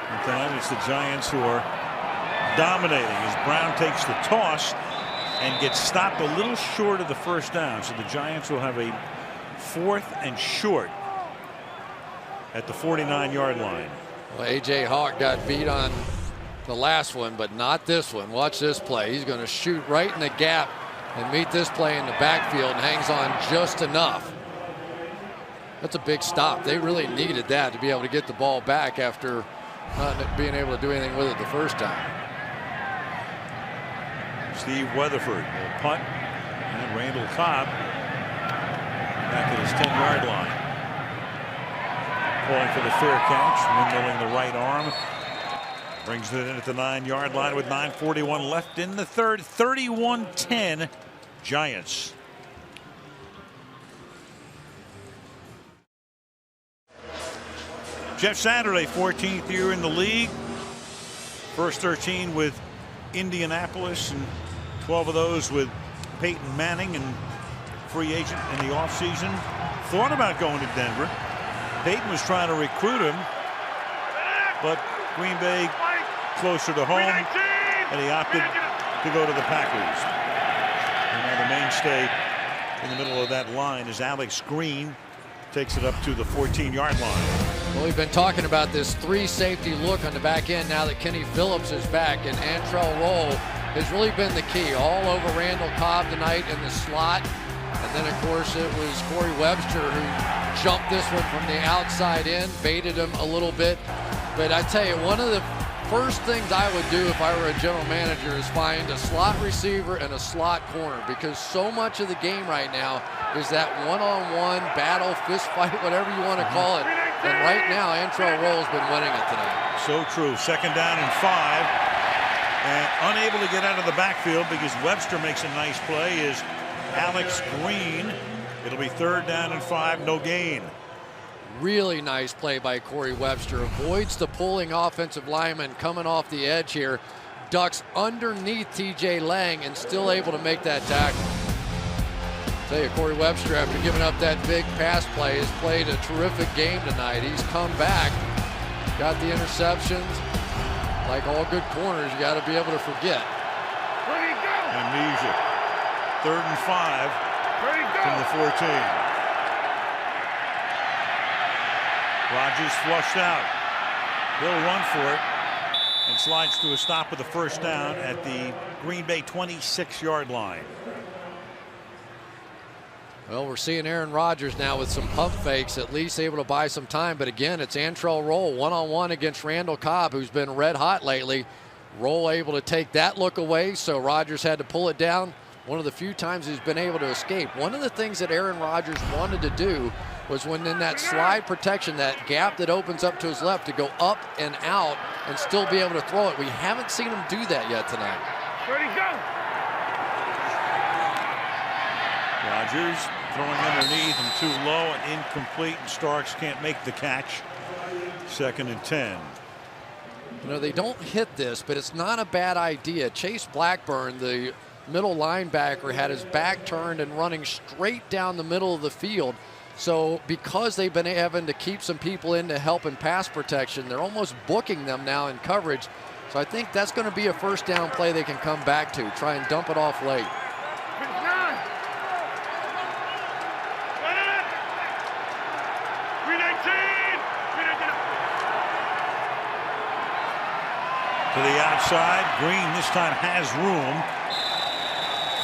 And tonight it's the Giants who are dominating as Brown takes the toss and gets stopped a little short of the first down. So the Giants will have a 4th and short at the 49-yard line. Well, A.J. Hawk got beat on the last one, but not this one. Watch this play. He's going to shoot right in the gap and meet this play in the backfield and hangs on just enough. That's a big stop. They really needed that to be able to get the ball back after not being able to do anything with it the first time. Steve Weatherford will punt, and Randall Cobb back at his 10-yard line. Calling for the fair catch, windmilling the right arm. Brings it in at the 9-yard line with 9:41 left in the third. 31-10 Giants. Jeff Saturday, 14th year in the league. First 13 with Indianapolis, and 12 of those with Peyton Manning, and free agent in the offseason. Thought about going to Denver. Peyton was trying to recruit him, but Green Bay closer to home, and he opted to go to the Packers. And now the mainstay in the middle of that line is Alex Green. Takes it up to the 14-yard line. Well, we've been talking about this 3-safety look on the back end now that Kenny Phillips is back, and Antrel Rolle has really been the key all over Randall Cobb tonight in the slot. And then, of course, it was Corey Webster who jumped this one from the outside in, baited him a little bit. But I tell you, one of the first things I would do if I were a general manager is find a slot receiver and a slot corner, because so much of the game right now is that one-on-one battle, fist fight, whatever you want to call it. And right now, Antrel Rolle's been winning it tonight. So true. 2nd down and 5. And unable to get out of the backfield because Webster makes a nice play is Alex Green. It'll be 3rd down and 5, no gain. Really nice play by Corey Webster. Avoids the pulling offensive lineman coming off the edge here. Ducks underneath TJ Lang and still able to make that tackle. Tell you, Corey Webster, after giving up that big pass play, has played a terrific game tonight. He's come back, got the interceptions. Like all good corners, you got to be able to forget. Amnesia. 3rd and 5 from the 14. Rodgers flushed out. He'll run for it and slides to a stop with a 1st down at the Green Bay 26-yard line. Well, we're seeing Aaron Rodgers now with some pump fakes, at least able to buy some time. But again, it's Antrel Rolle one-on-one against Randall Cobb, who's been red hot lately. Rolle able to take that look away, so Rodgers had to pull it down. One of the few times he's been able to escape. One of the things that Aaron Rodgers wanted to do was when in that slide protection, that gap that opens up to his left, to go up and out and still be able to throw it. We haven't seen him do that yet tonight. Ready, go! Rodgers throwing underneath and too low and incomplete, and Starks can't make the catch. 2nd and 10. You know, they don't hit this, but it's not a bad idea. Chase Blackburn, the middle linebacker, had his back turned and running straight down the middle of the field. So because they've been having to keep some people in to help in pass protection, they're almost booking them now in coverage. So I think that's going to be a 1st down play they can come back to, try and dump it off late. To the outside, Green this time has room.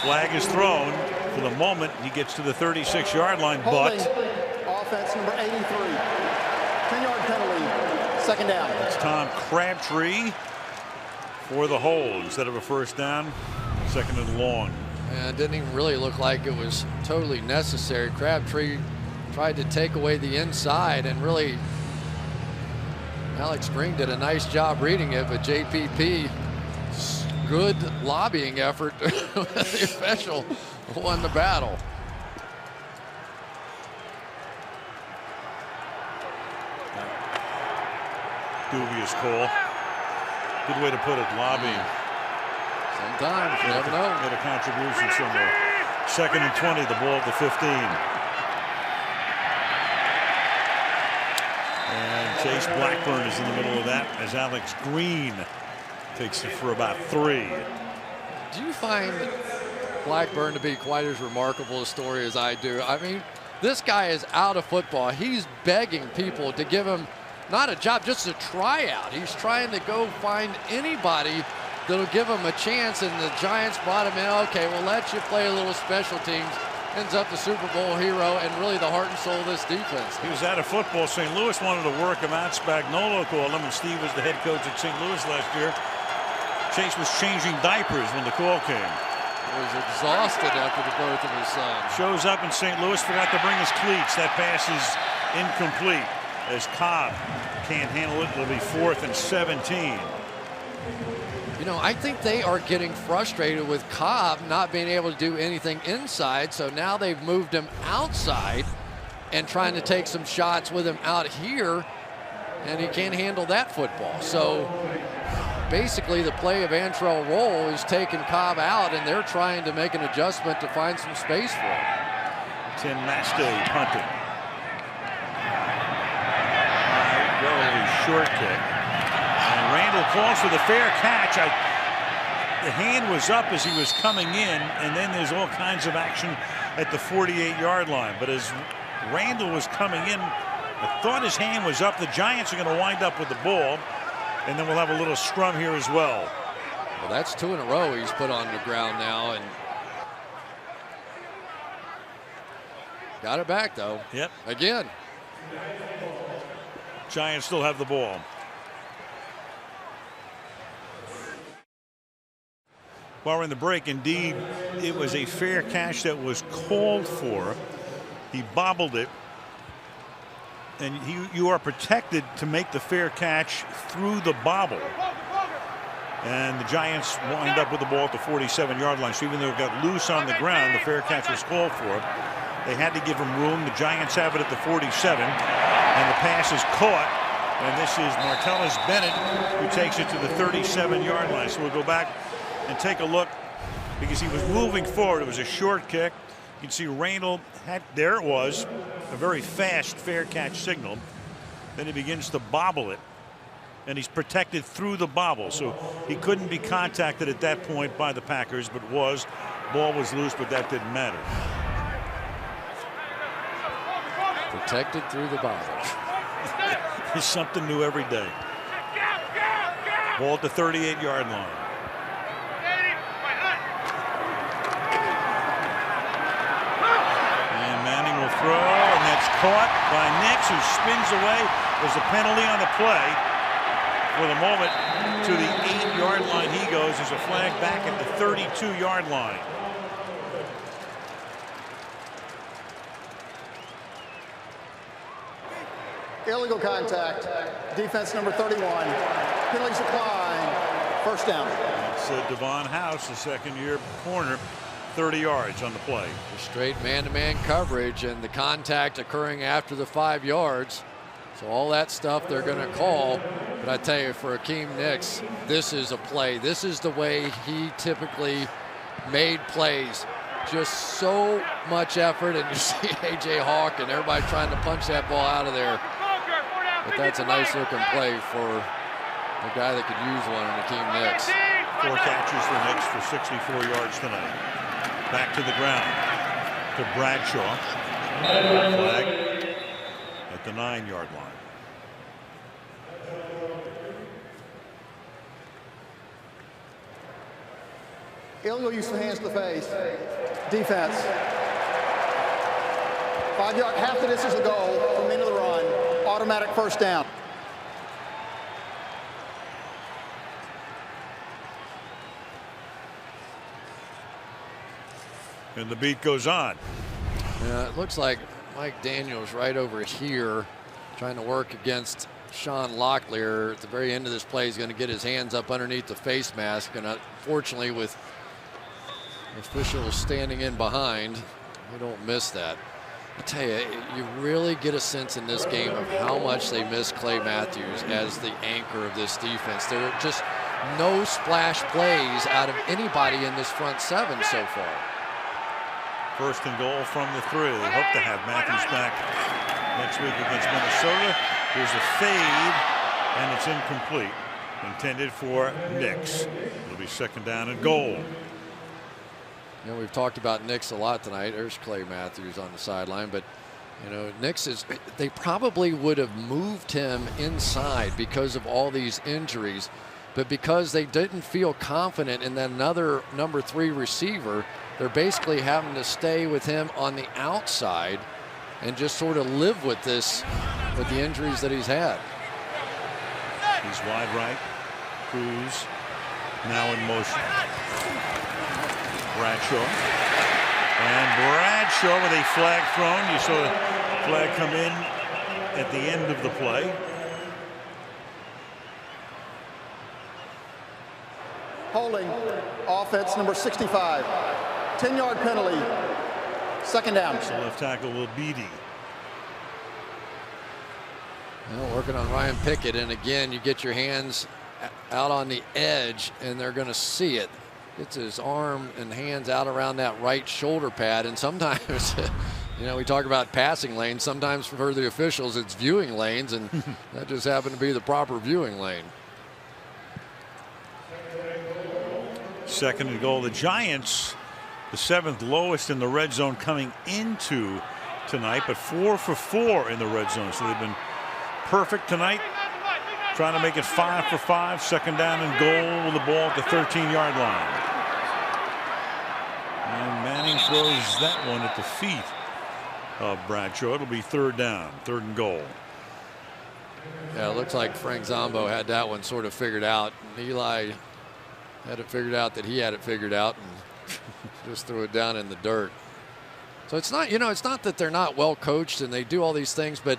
Flag is thrown. For the moment, he gets to the 36-yard line, Holding. but Offense number 83. 10-yard penalty. 2nd down. It's Tom Crabtree for the hold instead of a 1st down. 2nd and long. And it didn't even really look like it was totally necessary. Crabtree tried to take away the inside, and really Alex Green did a nice job reading it, but JPP, good lobbying effort. The official won the battle. Dubious call. Good way to put it, lobbying. Sometimes, you never know. Get a contribution somewhere. 2nd and 20, the ball at the 15. And Chase Blackburn is in the middle of that as Alex Green takes it for about 3. Do you find Blackburn to be quite as remarkable a story as I do? I mean, this guy is out of football. He's begging people to give him not a job, just a tryout. He's trying to go find anybody that'll give him a chance, and the Giants brought him in. Okay, we'll let you play a little special teams. Ends up the Super Bowl hero and really the heart and soul of this defense. He was out of football. St. Louis wanted to work him out. Spagnuolo called him, and Steve was the head coach at St. Louis last year. Chase was changing diapers when the call came. He was exhausted after the birth of his son. Shows up in St. Louis, forgot to bring his cleats. That pass is incomplete as Cobb can't handle it. It'll be 4th and 17. You know, I think they are getting frustrated with Cobb not being able to do anything inside, so now they've moved him outside and trying to take some shots with him out here. and he can't handle that football. So basically the play of Antrell Roll is taking Cobb out, and they're trying to make an adjustment to find some space for him. Tim Mastay punting. Relatively short kick. And Randall calls for the fair catch. The hand was up as he was coming in, and then there's all kinds of action at the 48-yard line. But as Randall was coming in, I thought his hand was up. The Giants are going to wind up with the ball, and then we'll have a little scrum here as well. Well, that's 2 in a row he's put on the ground now, and got it back, though. Yep. Again. Giants still have the ball. While we're in the break, indeed, it was a fair catch that was called for. He bobbled it. And you are protected to make the fair catch through the bobble. And the Giants wind up with the ball at the 47-yard line. So even though it got loose on the ground, the fair catch was called for. They had to give him room. The Giants have it at the 47. And the pass is caught. And this is Martellus Bennett who takes it to the 37-yard line. So we'll go back and take a look because he was moving forward. It was a short kick. You can see Randall there it was, a very fast fair catch signal. Then he begins to bobble it, and he's protected through the bobble. So he couldn't be contacted at that point by the Packers, but ball was loose, but that didn't matter. Protected through the bobble. There's something new every day. Ball at the 38-yard line. Throw, and that's caught by Nix, who spins away. There's a penalty on the play. For the moment, to the 8-yard line he goes. There's a flag back at the 32-yard line. Illegal contact. Defense number 31. Penalties applying. First down. It's Devon House, the second-year corner. 30 yards on the play. Straight man-to-man coverage, and the contact occurring after the 5 yards. So all that stuff they're going to call. But I tell you, for Akeem Nicks, this is a play. This is the way he typically made plays. Just so much effort, and you see A.J. Hawk and everybody trying to punch that ball out of there. But that's a nice-looking play for a guy that could use one in Akeem Nicks. 4 catches for Nicks for 64 yards tonight. Back to the ground to Bradshaw. Flag at the 9-yard line. Illegal use of hands to the face. Defense. 5-yard, half the distance to the goal from the end of the run. Automatic first down. And the beat goes on. Yeah, it looks like Mike Daniels right over here trying to work against Sean Locklear. At the very end of this play, he's going to get his hands up underneath the face mask. And unfortunately, with officials standing in behind, we don't miss that. I tell you, you really get a sense in this game of how much they miss Clay Matthews as the anchor of this defense. There are just no splash plays out of anybody in this front 7 so far. First and goal from the 3. They hope to have Matthews back next week against Minnesota. Here's a fade, and it's incomplete. Intended for Nicks. It'll be second down and goal. You know, we've talked about Nicks a lot tonight. There's Clay Matthews on the sideline, but you know, Nicks is, they probably would have moved him inside because of all these injuries, but because they didn't feel confident in that another number 3 receiver, they're basically having to stay with him on the outside and just sort of live with this, with the injuries that he's had. He's wide right. Cruz now in motion. Bradshaw. And Bradshaw with a flag thrown. You saw the flag come in at the end of the play. Holding. Offense number 65. 10-yard penalty. Second down. So left tackle will Beatty. Working on Ryan Pickett, and again, you get your hands out on the edge, and they're going to see it. Gets his arm and hands out around that right shoulder pad, and sometimes, we talk about passing lanes. Sometimes for the officials, it's viewing lanes, and that just happened to be the proper viewing lane. 2nd and goal. The Giants, the 7th lowest in the red zone coming into tonight, but 4 for 4 in the red zone. So they've been perfect tonight. Trying to make it 5 for 5. 2nd down and goal with the ball at the 13-yard line. And Manning throws that one at the feet of Bradshaw. It'll be 3rd down, 3rd and goal. Yeah, it looks like Frank Zombo had that one sort of figured out. And Eli had it figured out that he had it figured out and just threw it down in the dirt. So it's not, it's not that they're not well coached and they do all these things, but,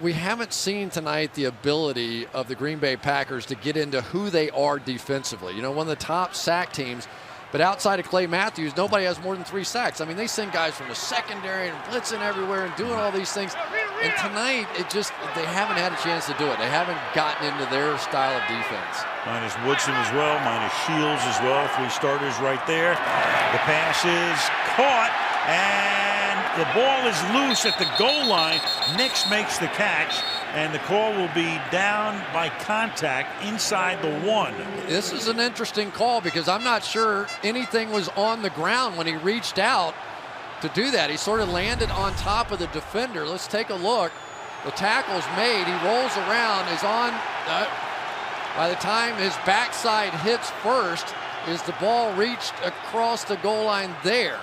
we haven't seen tonight the ability of the Green Bay Packers to get into who they are defensively. One of the top sack teams, but outside of Clay Matthews, nobody has more than 3 sacks. I mean, they send guys from the secondary and blitzing everywhere and doing all these things. And tonight, they haven't had a chance to do it. They haven't gotten into their style of defense. Minus Woodson as well, minus Shields as well. 3 starters right there. The pass is caught, and the ball is loose at the goal line. Nix makes the catch, and the call will be down by contact inside the 1. This is an interesting call because I'm not sure anything was on the ground when he reached out to do that. He sort of landed on top of the defender. Let's take a look. The tackle's made. He rolls around, is on. By the time his backside hits first, is the ball reached across the goal line there?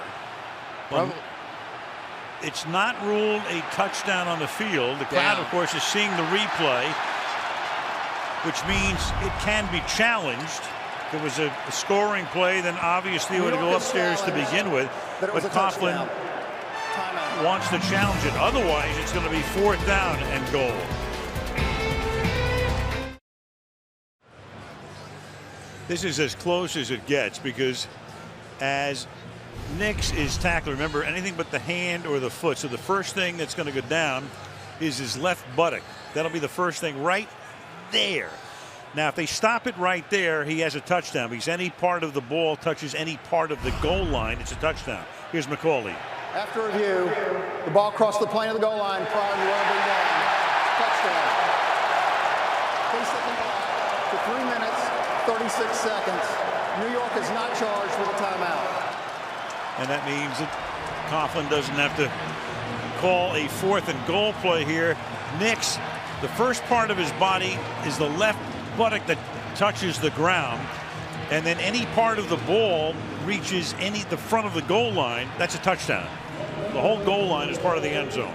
It's not ruled a touchdown on the field. The crowd, of course, is seeing the replay, which means it can be challenged. If it was a scoring play, then obviously it would go upstairs to begin with. But Coughlin wants to challenge it. Otherwise, it's going to be 4th down and goal. This is as close as it gets because as Nix is tackled, remember, anything but the hand or the foot. So the first thing that's going to go down is his left buttock. That'll be the first thing right there. Now, if they stop it right there, he has a touchdown because any part of the ball touches any part of the goal line, it's a touchdown. Here's McCauley. After review, the ball crossed the plane of the goal line prior to rubber down. Touchdown. Please set the clock to 3 minutes, 36 seconds. New York is not charged with a timeout. And that means that Coughlin doesn't have to call a 4th and goal play here. Nix, the first part of his body is the left buttock that touches the ground, and then any part of the ball reaches the front of the goal line, that's a touchdown. The whole goal line is part of the end zone.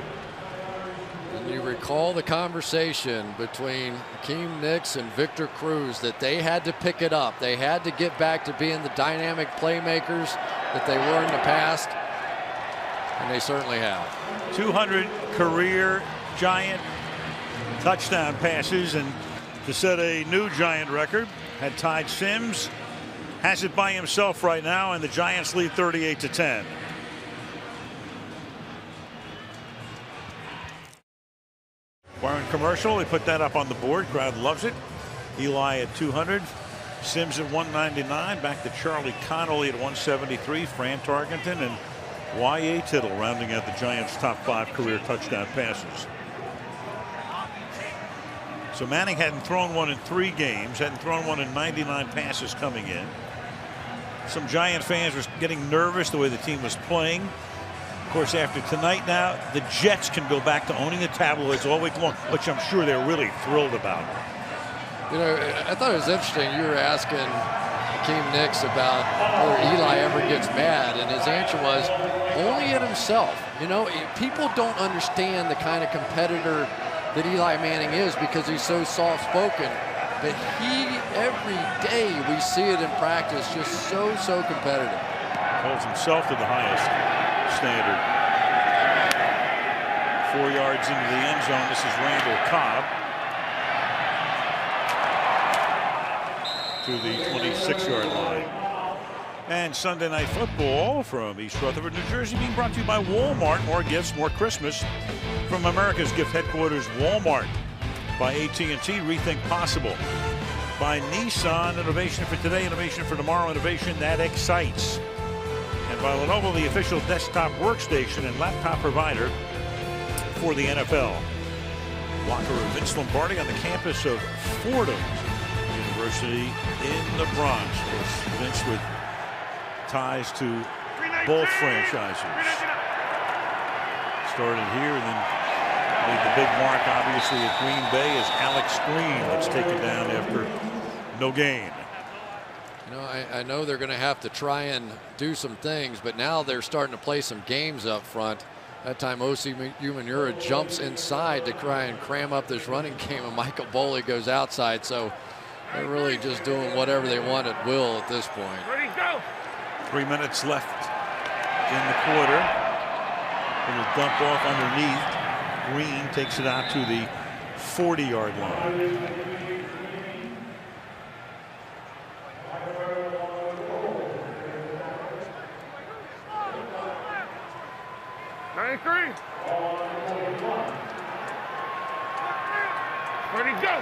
And you recall the conversation between Akeem Nix and Victor Cruz that they had to pick it up. They had to get back to being the dynamic playmakers that they were in the past, and they certainly have. 200 career Giant touchdown passes, and to set a new Giant record, had tied Sims, has it by himself right now, and the Giants lead 38-10. Warren commercial, they put that up on the board. Crowd loves it. Eli at 200. Sims at 199. Back to Charlie Connolly at 173. Fran Tarkenton and Y.A. Tittle rounding out the Giants' top 5 career touchdown passes. So Manning hadn't thrown one in 3 games, hadn't thrown one in 99 passes coming in. Some Giant fans were getting nervous the way the team was playing. Of course, after tonight now, the Jets can go back to owning the tabloids all week long, which I'm sure they're really thrilled about. I thought it was interesting. You were asking Akeem Nix about whether Eli ever gets mad, and his answer was only at himself. People don't understand the kind of competitor that Eli Manning is because he's so soft-spoken. But every day we see it in practice, just so competitive. Holds himself to the highest standard. 4 yards into the end zone. This is Randall Cobb to the 26-yard line. And Sunday Night Football from East Rutherford, New Jersey, being brought to you by Walmart. More gifts, more Christmas from America's gift headquarters, Walmart. By AT&T, rethink possible. By Nissan, innovation for today, innovation for tomorrow, innovation that excites. And by Lenovo, the official desktop workstation and laptop provider for the NFL. Locker room, Vince Lombardi on the campus of Fordham University in the Bronx. Vince with ties to both franchises. Started here and then made the big mark, obviously, at Green Bay as Alex Green. That's taken down after no gain. You know, I know they're going to have to try and do some things, but now they're starting to play some games up front. That time, O.C. Umenyiora jumps inside to try and cram up this running game, and Michael Boley goes outside. So they're really just doing whatever they want at will at this point. Ready, go. 3 minutes left in the quarter. It'll dump off underneath. Green takes it out to the 40-yard line. Ready, go.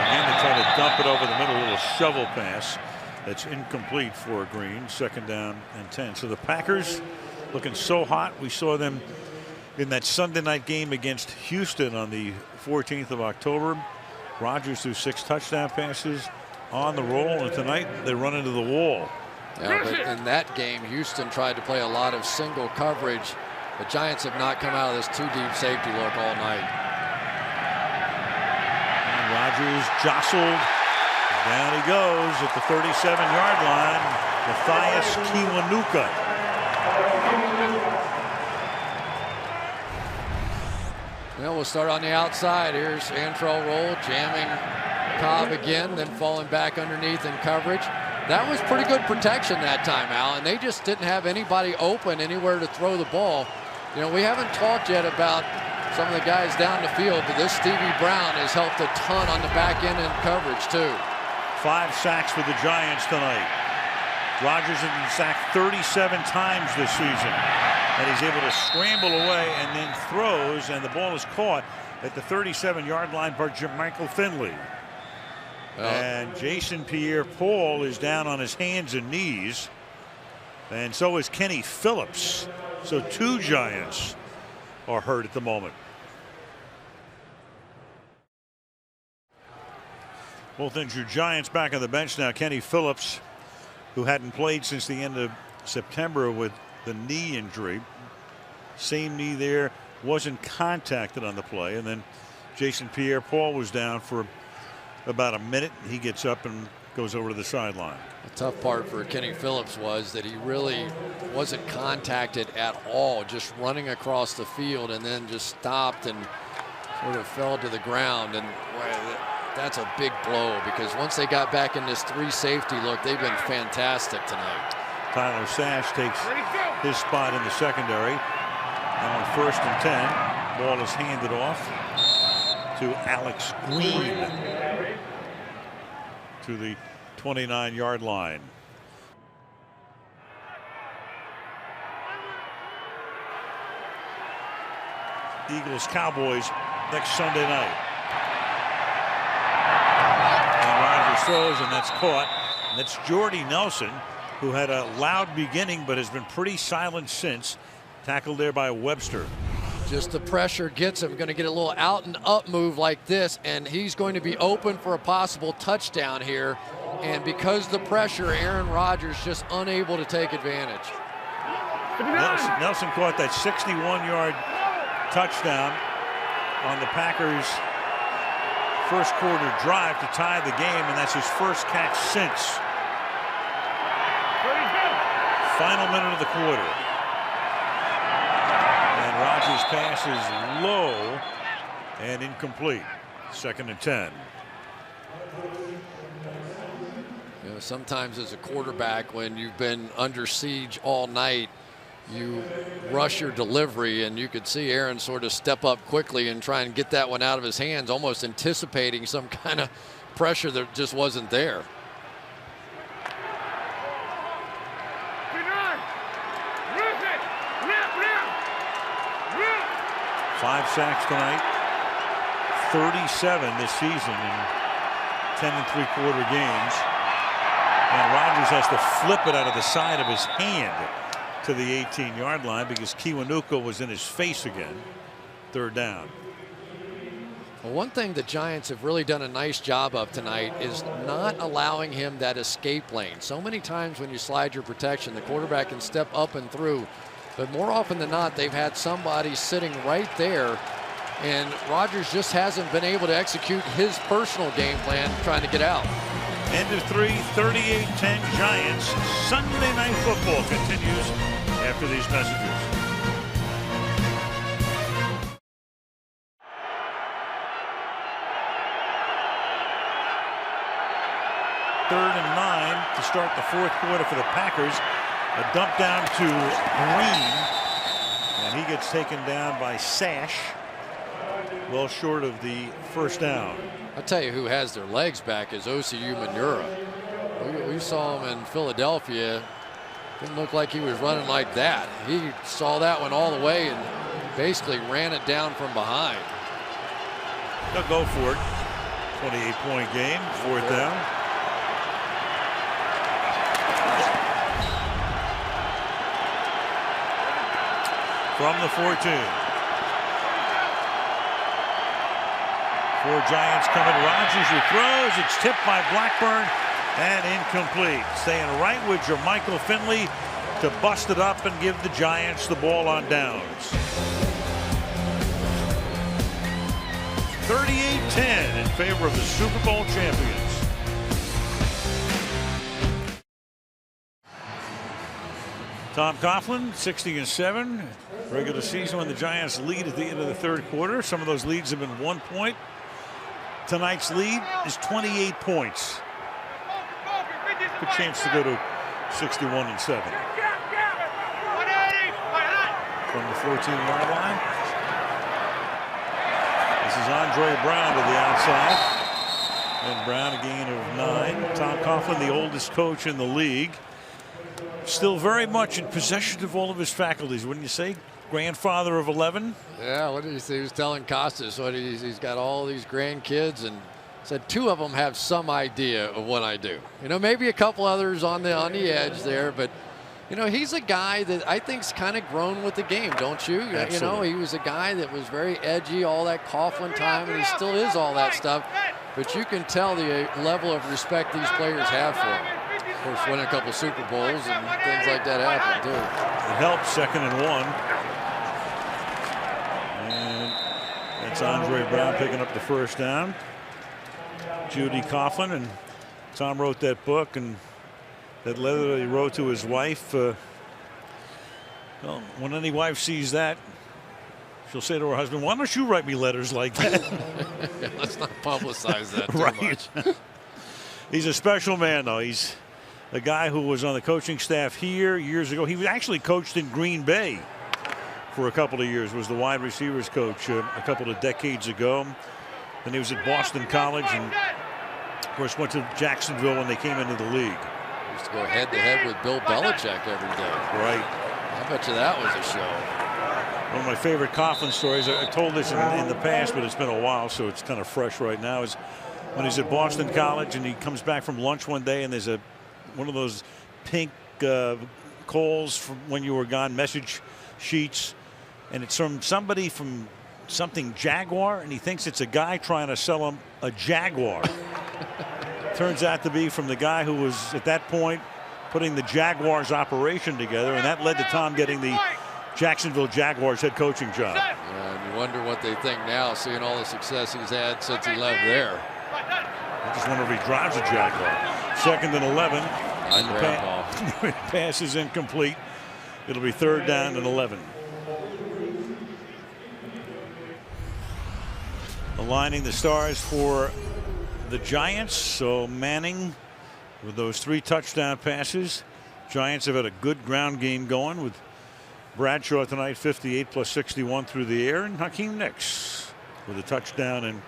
Again, they try to dump it over the middle, a little shovel pass that's incomplete for Green. 2nd down and 10. So the Packers looking so hot. We saw them in that Sunday night game against Houston on the 14th of October. Rodgers threw 6 touchdown passes on the roll, and tonight they run into the wall. Yeah, but in that game, Houston tried to play a lot of single coverage. The Giants have not come out of this too-deep safety look all night. And Rodgers jostled. Down he goes at the 37-yard line. Mathias Kiwanuka. Well, we'll start on the outside. Here's Antrel Roll jamming Cobb again, then falling back underneath in coverage. That was pretty good protection that time, Al, and they just didn't have anybody open anywhere to throw the ball. You know, we haven't talked yet about some of the guys down the field, but this Stevie Brown has helped a ton on the back end in coverage, too. 5 sacks for the Giants tonight. Rodgers has been sacked 37 times this season, and he's able to scramble away and then throws, and the ball is caught at the 37-yard line by Jermichael Finley. And Jason Pierre-Paul is down on his hands and knees, and so is Kenny Phillips. So 2 Giants are hurt at the moment. Both injured Giants back on the bench now. Kenny Phillips, who hadn't played since the end of September with the knee injury. Same knee there, wasn't contacted on the play. And then Jason Pierre-Paul was down for about a minute. He gets up and goes over to the sideline. The tough part for Kenny Phillips was that he really wasn't contacted at all, just running across the field and then just stopped and sort of fell to the ground. And that's a big blow, because once they got back in this 3 safety look, they've been fantastic tonight. Tyler Sash takes his spot in the secondary. And on 1st and 10, ball is handed off to Alex Green to the 29-yard line. Eagles Cowboys next Sunday night. And Rodgers throws, and that's caught. And that's Jordy Nelson, who had a loud beginning but has been pretty silent since. Tackled there by Webster. Just the pressure gets him. Going to get a little out and up move like this, and he's going to be open for a possible touchdown here. And because the pressure, Aaron Rodgers just unable to take advantage. Nelson caught that 61-yard touchdown on the Packers' first quarter drive to tie the game, and that's his first catch since. Final minute of the quarter. And Rodgers' pass is low and incomplete. 2nd and 10. You know, sometimes as a quarterback, when you've been under siege all night, you rush your delivery, and you could see Aaron sort of step up quickly and try and get that one out of his hands, almost anticipating some kind of pressure that just wasn't there. 5 sacks tonight, 37 this season in 10 3/4 games. And Rodgers has to flip it out of the side of his hand to the 18-yard line because Kiwanuka was in his face again. 3rd down. Well, one thing the Giants have really done a nice job of tonight is not allowing him that escape lane. So many times when you slide your protection, the quarterback can step up and through. But more often than not, they've had somebody sitting right there. And Rodgers just hasn't been able to execute his personal game plan trying to get out. End of 3, 38-10 Giants. Sunday Night Football continues after these messages. Third and 9 to start the 4th quarter for the Packers. A dump down to Green, and he gets taken down by Sash, well short of the 1st down. I'll tell you who has their legs back is OCU Manura. We saw him in Philadelphia. Didn't look like he was running like that. He saw that one all the way and basically ran it down from behind. They'll go for it. 28-point game, 4th down. From the 14. 4 Giants coming. Rodgers who throws. It's tipped by Blackburn and incomplete. Staying right with Jermichael Finley to bust it up and give the Giants the ball on downs. 38-10 in favor of the Super Bowl champions. Tom Coughlin, 60-7. Regular season when the Giants lead at the end of the 3rd quarter. Some of those leads have been 1 point. Tonight's lead is 28 points. Good chance to go to 61-7. From the 14-yard line. This is Andre Brown to the outside. And Brown a gain of 9. Tom Coughlin, the oldest coach in the league. Still very much in possession of all of his faculties, wouldn't you say? Grandfather of 11. Yeah, what did he say? He was telling Costas what he's got all these grandkids and said 2 of them have some idea of what I do. You know, maybe a couple others on the edge there, but you know, he's a guy that I think's kind of grown with the game, don't you? Absolutely. You know, he was a guy that was very edgy all that Coughlin time, and he still is all that stuff. But you can tell the level of respect these players have for him. Of course, winning a couple Super Bowls and things like that happen too. It helps. 2nd and 1. And that's Andre Brown picking up the 1st down. Judy Coughlin, and Tom wrote that book and that letter that he wrote to his wife. Well, when any wife sees that, she'll say to her husband, "Why don't you write me letters like that?" Yeah, let's not publicize that too much. He's a special man, though. He's a guy who was on the coaching staff here years ago. He was actually coached in Green Bay for a couple of years, was the wide receivers coach a couple of decades ago. Then he was at Boston College and, of course, went to Jacksonville when they came into the league. Used to go head-to-head with Bill Belichick every day. Right. I bet you that was a show. One of my favorite Coughlin stories, I told this in the past, but it's been a while, so it's kind of fresh right now, is when he's at Boston College and he comes back from lunch one day and there's one of those pink calls from when you were gone, message sheets, and it's from somebody from something Jaguar, and he thinks it's a guy trying to sell him a Jaguar. Turns out to be from the guy who was at that point putting the Jaguars operation together, and that led to Tom getting the Jacksonville Jaguars head coaching job. Yeah, and you wonder what they think now, seeing all the success he's had since he left there. I just wonder if he drives a Jaguar. 2nd and 11. And the pass is incomplete. It'll be 3rd down and 11. Aligning the stars for the Giants. So Manning with those 3 touchdown passes. Giants have had a good ground game going with Bradshaw tonight, 58 plus 61 through the air, and Hakeem Nicks with a touchdown and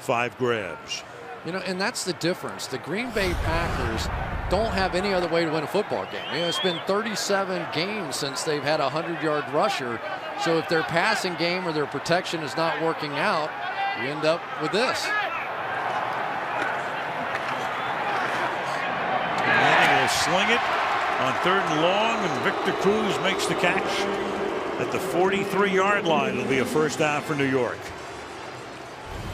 5 grabs. You know, and that's the difference. The Green Bay Packers don't have any other way to win a football game. You know, it's been 37 games since they've had a 100-yard rusher. So if their passing game or their protection is not working out, you end up with this. Manning will sling it on 3rd and long, and Victor Cruz makes the catch at the 43-yard line. It'll be a first down for New York.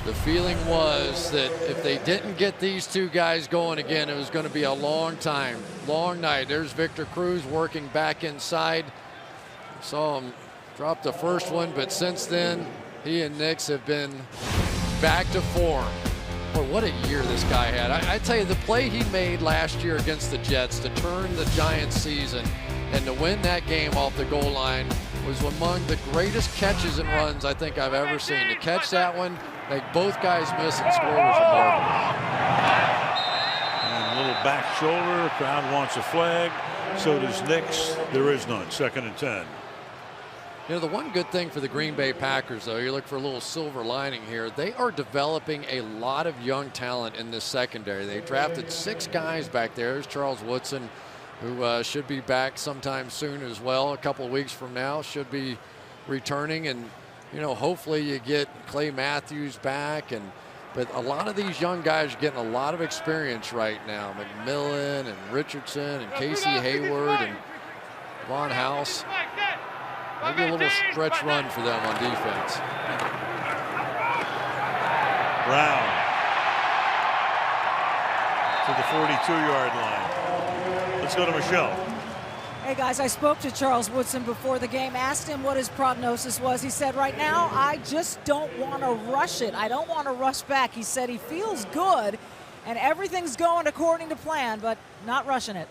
The feeling was that if they didn't get these two guys going again, it was going to be a long time, long night. There's Victor Cruz working back inside. Saw him drop the first one, but since then, he and Nix have been back to form. Boy, what a year this guy had. I tell you, the play he made last year against the Jets to turn the Giants season and to win that game off the goal line was among the greatest catches and runs I think I've ever seen. To catch that one, make both guys miss and score was remarkable. And a little back shoulder. Crowd wants a flag. So does Nix. There is none. 2nd and 10. You know, the one good thing for the Green Bay Packers, though, you look for a little silver lining here, they are developing a lot of young talent in this secondary. They drafted 6 guys back there. There's Charles Woodson, who should be back sometime soon as well. A couple of weeks from now should be returning. And, you know, hopefully you get Clay Matthews back. But a lot of these young guys are getting a lot of experience right now. McMillan and Richardson and Casey Hayward and Von House. Maybe a little stretch run for them on defense. Brown to the 42-yard line. Let's go to Michelle. Hey guys, I spoke to Charles Woodson before the game, asked him what his prognosis was. He said, right now, I just don't want to rush it. I don't want to rush back. He said he feels good and everything's going according to plan, but not rushing it.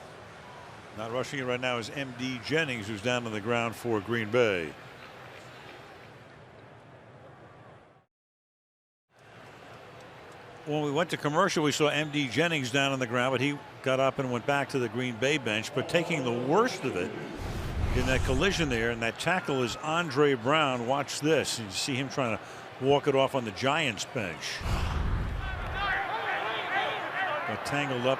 Not rushing it right now is M.D. Jennings, who's down on the ground for Green Bay. When we went to commercial, we saw M.D. Jennings down on the ground, but he got up and went back to the Green Bay bench. But taking the worst of it in that collision there, and that tackle is Andre Brown. Watch this. You see him trying to walk it off on the Giants bench. Got tangled up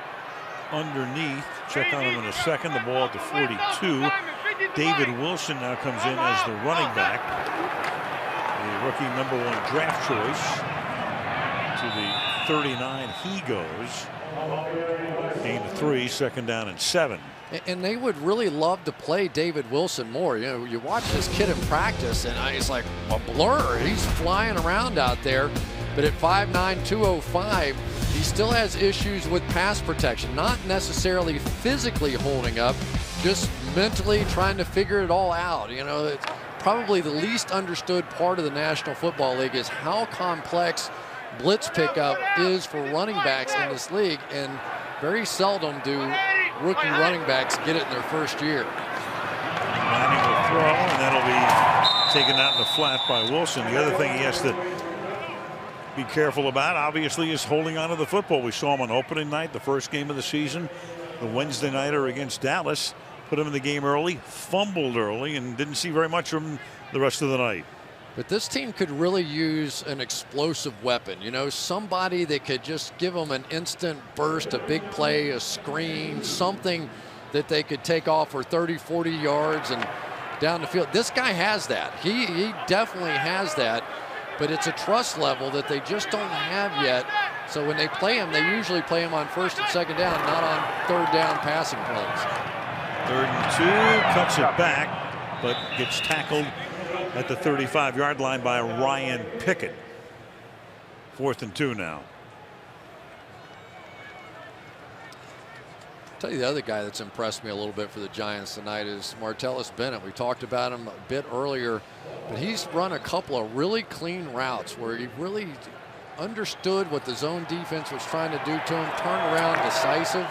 underneath. Check on him in a second. The ball at the 42. David Wilson now comes in as the running back. The rookie #1 draft choice. To the 39 he goes. Gain of 3, 2nd down and 7. And they would really love to play David Wilson more. You know, you watch this kid in practice and it's like a blur. He's flying around out there. But at 5'9", 205, he still has issues with pass protection. Not necessarily physically holding up, just mentally trying to figure it all out. You know, it's probably the least understood part of the National Football League is how complex blitz pickup is for running backs in this league, and very seldom do rookie running backs get it in their first year. Manning will throw, and that'll be taken out in the flat by Wilson. The other thing he has to be careful about, obviously, is holding on to the football. We saw him on opening night, the first game of the season, the Wednesday nighter against Dallas. Put him in the game early, fumbled early, and didn't see very much from him the rest of the night. But this team could really use an explosive weapon, you know, somebody that could just give them an instant burst, a big play, a screen, something that they could take off for 30, 40 yards and down the field. This guy has that. He definitely has that, but it's a trust level that they just don't have yet. So when they play him, they usually play him on 1st and 2nd down, not on 3rd down passing plays. 3rd and 2, cuts it back, but gets tackled at the 35-yard line by Ryan Pickett. 4th and 2 now. I'll tell you the other guy that's impressed me a little bit for the Giants tonight is Martellus Bennett. We talked about him a bit earlier, but he's run a couple of really clean routes where he really understood what the zone defense was trying to do to him, turned around, decisive.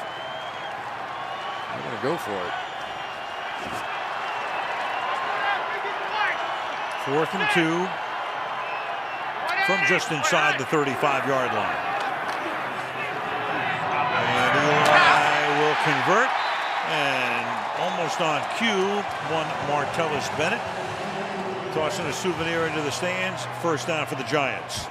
They're going to go for it. 4th and 2 from just inside the 35-yard line. And Eli will convert, and almost on cue, one Martellus Bennett tossing a souvenir into the stands. First down for the Giants.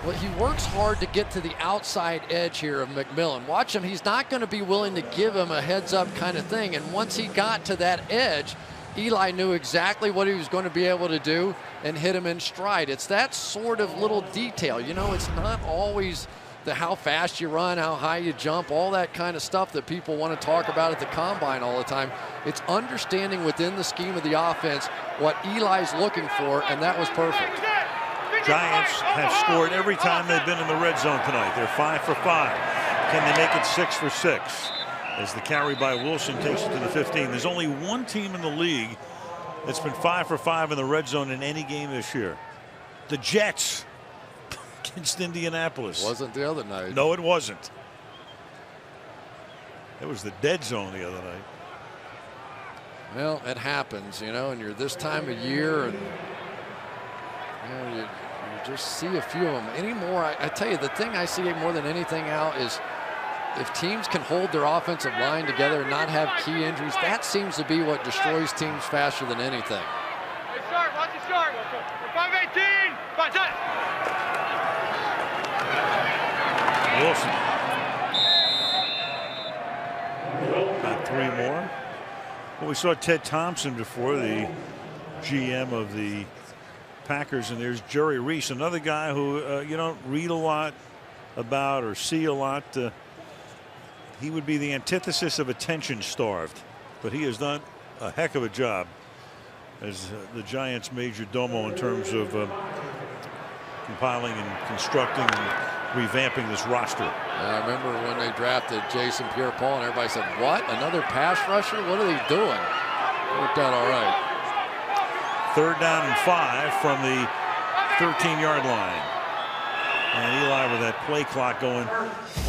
Well, he works hard to get to the outside edge here of McMillan. Watch him. He's not going to be willing to give him a heads-up kind of thing. And once he got to that edge, Eli knew exactly what he was going to be able to do and hit him in stride. It's that sort of little detail. You know, it's not always the how fast you run, how high you jump, all that kind of stuff that people want to talk about at the combine all the time. It's understanding within the scheme of the offense what Eli's looking for, and that was perfect. Giants have scored every time they've been in the red zone tonight. They're 5 for 5. Can they make it 6 for 6? As the carry by Wilson takes it to the 15. There's only one team in the league that's been 5 for 5 in the red zone in any game this year. The Jets against Indianapolis. Wasn't the other night. No, it wasn't. It was the dead zone the other night. Well, it happens, you know, and you're this time of year, and you know, you just see a few of them anymore. I tell you, the thing I see more than anything out is if teams can hold their offensive line together and not have key injuries, that seems to be what destroys teams faster than anything. Hey, Sharp, watch it, Sharp. 518, Wilson. Got 3 more. Well, we saw Ted Thompson before, the GM of the Packers, and there's Jerry Reese, another guy who you don't read a lot about or see a lot. He would be the antithesis of attention starved, but he has done a heck of a job as the Giants' major domo in terms of compiling and constructing and revamping this roster. I remember when they drafted Jason Pierre-Paul, and everybody said, "What? Another pass rusher? What are they doing?" It worked out all right. 3rd down and 5 from the 13-yard line. And Eli, with that play clock going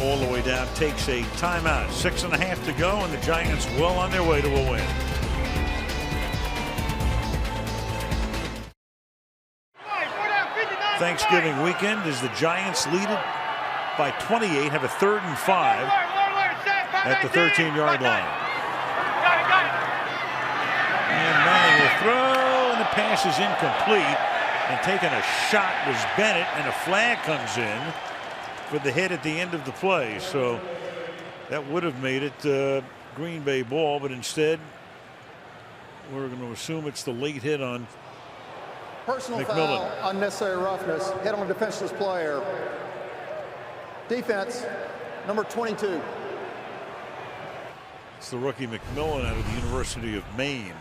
all the way down, takes a timeout. 6.5 to go, and the Giants well on their way to a win. Thanksgiving weekend as the Giants lead it by 28, have a 3rd and 5 at the 13-yard line. And Manning will throw, and the pass is incomplete. And taking a shot was Bennett, and a flag comes in for the hit at the end of the play. So that would have made it Green Bay ball, but instead we're going to assume it's the late hit on Personal McMillan. Foul, unnecessary roughness, hit on a defenseless player. Defense, number 22. It's the rookie McMillan out of the University of Maine.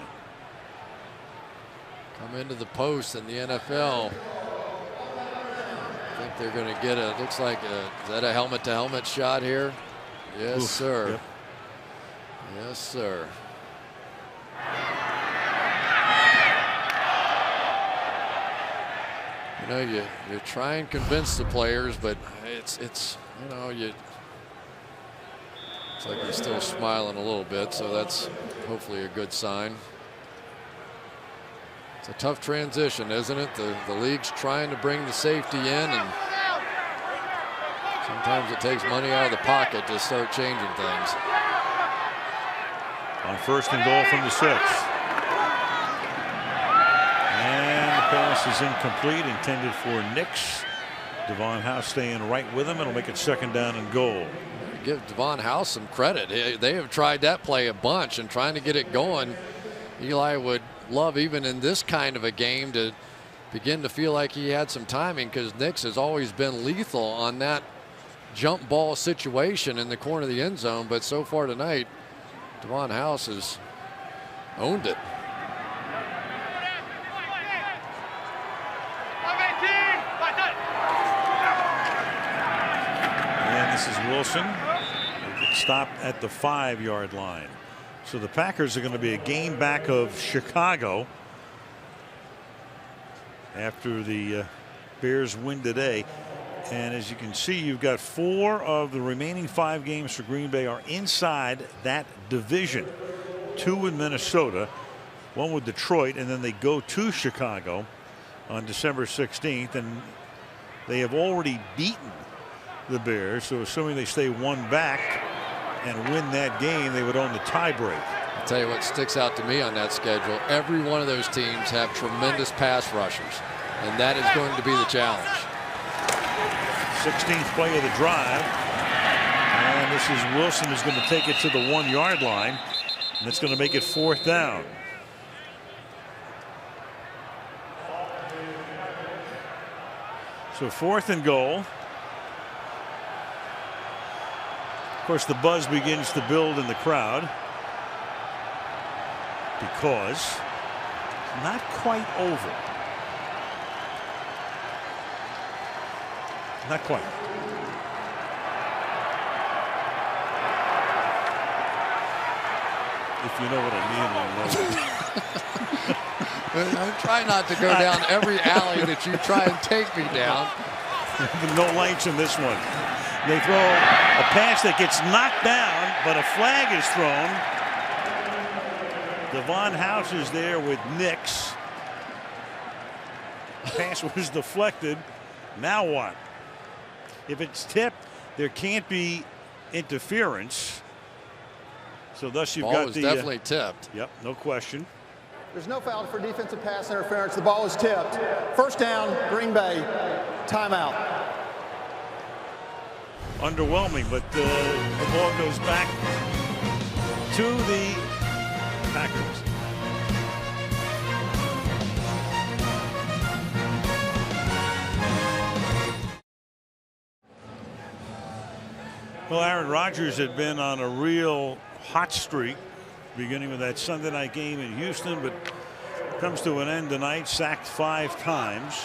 Come into the post in the NFL. I think they're going to get a, looks like is that a helmet-to-helmet shot here? Yes, Oof, sir. Yep. Yes, sir. You know, you try and convince the players, but it's you know, it's like he's still smiling a little bit, so that's hopefully a good sign. It's a tough transition, isn't it? The league's trying to bring the safety in, and sometimes it takes money out of the pocket to start changing things. On 1st and goal from the 6. And the pass is incomplete, intended for Nix. Devon House staying right with him. It'll make it 2nd down and goal. Give Devon House some credit. They have tried that play a bunch and trying to get it going. Eli would love, even in this kind of a game, to begin to feel like he had some timing, because Nix has always been lethal on that jump ball situation in the corner of the end zone. But so far tonight, Devon House has owned it. And this is Wilson. Stopped at the 5-yard line. So the Packers are going to be a game back of Chicago after the Bears win today. And as you can see, you've got 4 of the remaining 5 games for Green Bay are inside that division. 2 with Minnesota, 1 with Detroit, and then they go to Chicago on December 16th. And they have already beaten the Bears. So assuming they stay 1 back and win that game, they would own the tiebreak. I'll tell you what sticks out to me on that schedule. Every one of those teams have tremendous pass rushers, and that is going to be the challenge. 16th play of the drive. And this is Wilson who's going to take it to the 1-yard line. And it's going to make it 4th down. So 4th and goal. Of course, the buzz begins to build in the crowd because it's not quite over. Not quite. If you know what I mean. I try not to go down every alley that you try and take me down. No lights in this one. They throw a pass that gets knocked down, but a flag is thrown. Devon House is there with Nix. Pass was deflected. Now what? If it's tipped, there can't be interference. So thus you've got the definitely tipped. Yep, no question. There's no foul for defensive pass interference. The ball is tipped. 1st down, Green Bay. Timeout. Underwhelming, but the ball goes back to the Packers. Well, Aaron Rodgers had been on a real hot streak, beginning with that Sunday night game in Houston, but comes to an end tonight. Sacked 5 times,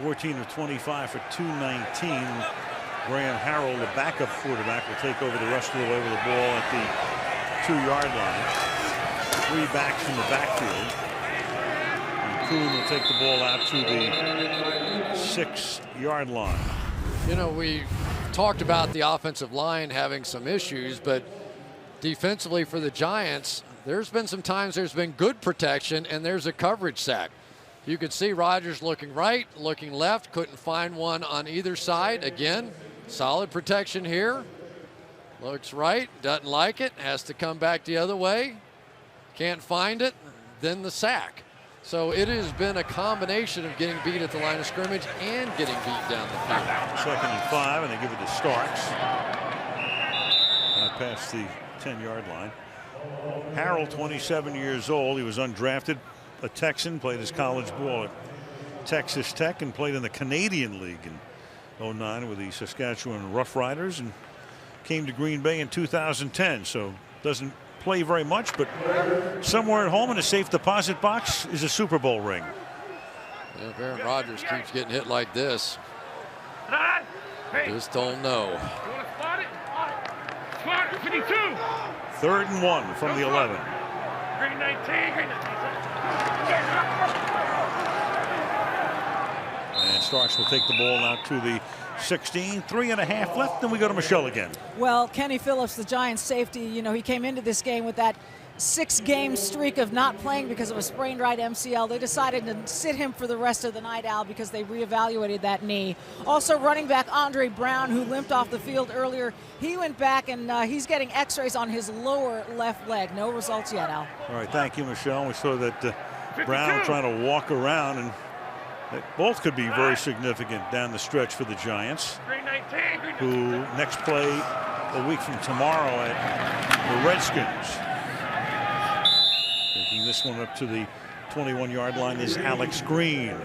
14 of 25 for 219. Graham Harrell, the backup quarterback, will take over the rest of the way with the ball at the 2-yard line. 3 backs from the backfield. And Kuhn will take the ball out to the 6-yard line. You know, we talked about the offensive line having some issues, but defensively for the Giants, there's been some times there's been good protection and there's a coverage sack. You could see Rodgers looking right, looking left, couldn't find one on either side. Again, solid protection here. Looks right, doesn't like it, has to come back the other way. Can't find it, then the sack. So it has been a combination of getting beat at the line of scrimmage and getting beat down the field. 2nd and 5, and they give it to Starks. Past the 10-yard line. Harrell, 27 years old. He was undrafted, a Texan, played his college ball at Texas Tech and played in the Canadian League in 2009 with the Saskatchewan Roughriders and came to Green Bay in 2010. So doesn't play very much, but somewhere at home in a safe deposit box is a Super Bowl ring. Yeah, if Aaron Rodgers keeps getting hit like this, just don't know. 3rd and 1 from the 11. Green 19, green 19. And Starks will take the ball out to the 16. 3.5 left, then we go to Michelle again. Well, Kenny Phillips, the Giants safety, you know, he came into this game with that 6-game streak of not playing because of a sprained right MCL. They decided to sit him for the rest of the night, Al, because they reevaluated that knee. Also, running back Andre Brown, who limped off the field earlier, he went back and he's getting x-rays on his lower left leg. No results yet, Al. All right, thank you, Michelle. We saw that Brown trying to walk around, and both could be very significant down the stretch for the Giants, who next play a week from tomorrow at the Redskins. Taking this one up to the 21-yard line is Alex Green.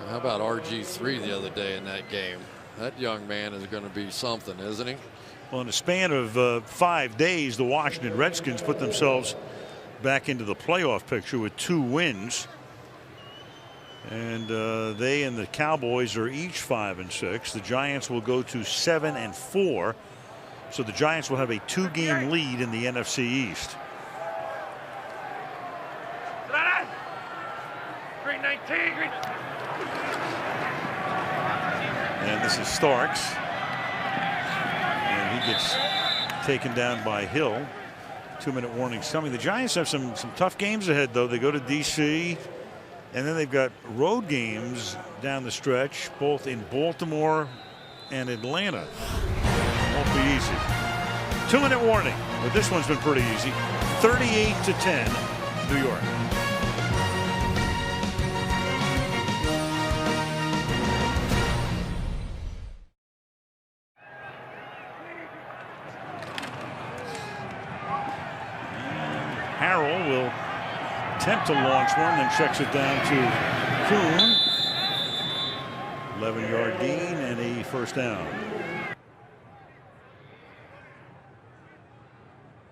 How about RG3 the other day in that game? That young man is going to be something, isn't he? Well, in a span of 5 days, the Washington Redskins put themselves back into the playoff picture with 2 wins. And they and the Cowboys are each 5-6. The Giants will go to 7-4. So the Giants will have a 2-game lead in the NFC East. Green 19, green 19. And this is Starks. And he gets taken down by Hill. 2-minute warnings coming. The Giants have some tough games ahead, though. They go to D.C., and then they've got road games down the stretch, both in Baltimore and Atlanta. Won't be easy. 2-minute warning, but this one's been pretty easy. 38-10, New York. Harrell will attempt to launch one, then checks it down to Kuhn. 11-yard gain and a first down.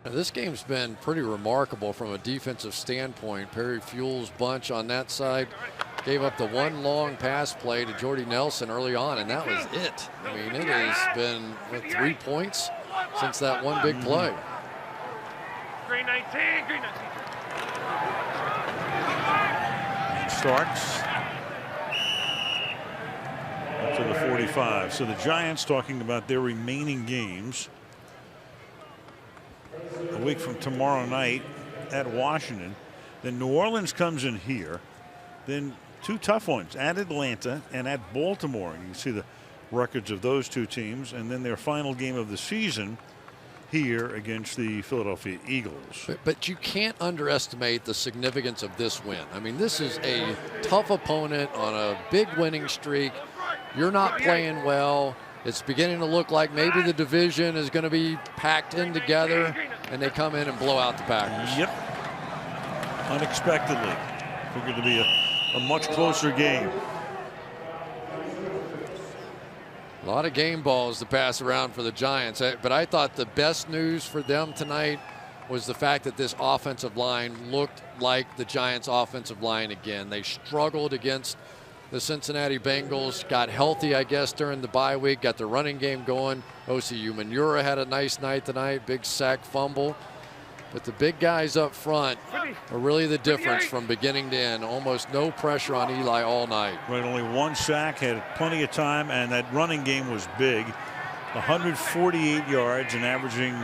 Now, this game's been pretty remarkable from a defensive standpoint. Perry Fuel's bunch on that side gave up the one long pass play to Jordy Nelson early on, and that was it. I mean, it has been 3 points since that one big play. Green 19, green 19. Starks up to the 45. So the Giants talking about their remaining games. A week from tomorrow night at Washington. Then New Orleans comes in here. Then 2 tough ones at Atlanta and at Baltimore. You can see the records of those 2 teams. And then their final game of the season here against the Philadelphia Eagles. But you can't underestimate the significance of this win. I mean, this is a tough opponent on a big winning streak. You're not playing well. It's beginning to look like maybe the division is going to be packed in together, and they come in and blow out the Packers. Yep. Unexpectedly. Figured to be a much closer game. A lot of game balls to pass around for the Giants, but I thought the best news for them tonight was the fact that this offensive line looked like the Giants' offensive line again. They struggled against the Cincinnati Bengals, got healthy, I guess, during the bye week, got the running game going. Osi Umenyiora had a nice night tonight, big sack fumble. But the big guys up front are really the difference from beginning to end. Almost no pressure on Eli all night. Right, only 1 sack, had plenty of time, and that running game was big. 148 yards and averaging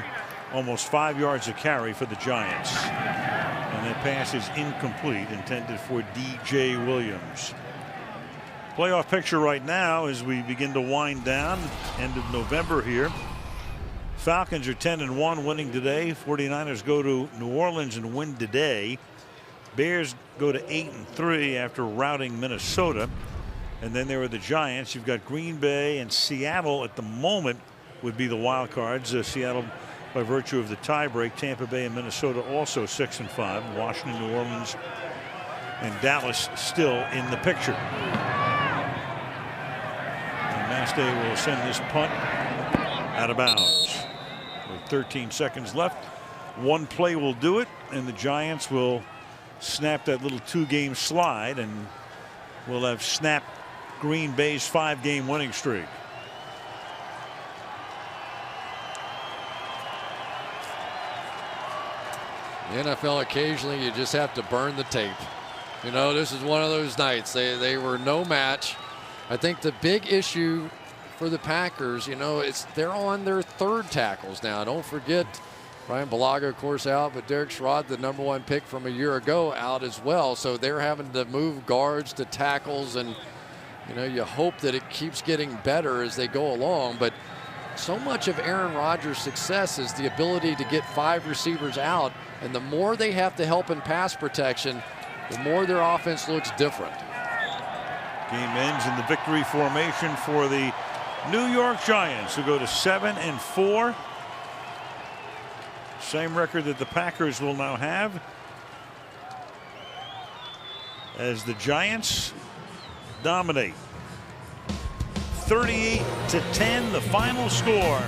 almost 5 yards a carry for the Giants. And that pass is incomplete, intended for DJ Williams. Playoff picture right now as we begin to wind down. End of November here. Falcons are 10-1, winning today. 49ers go to New Orleans and win today. Bears go to 8-3 after routing Minnesota. And then there are the Giants. You've got Green Bay and Seattle at the moment would be the wild cards. Seattle by virtue of the tiebreak. Tampa Bay and Minnesota also 6-5. Washington, New Orleans, and Dallas still in the picture. And Mastay will send this punt out of bounds. With 13 seconds left. 1 play will do it, and the Giants will snap that little 2-game slide, and will have snapped Green Bay's 5-game winning streak. The NFL, occasionally you just have to burn the tape. You know, this is one of those nights. They were no match. I think the big issue for the Packers, you know, they're on their 3rd tackles now. Don't forget Brian Bulaga, of course, out, but Derek Sherrod, the #1 pick from a year ago, out as well. So they're having to move guards to tackles, and you know, you hope that it keeps getting better as they go along. But so much of Aaron Rodgers' success is the ability to get 5 receivers out, and the more they have to help in pass protection, the more their offense looks different. Game ends in the victory formation for the New York Giants, who go to 7-4. Same record that the Packers will now have, as the Giants dominate 38-10, the final score.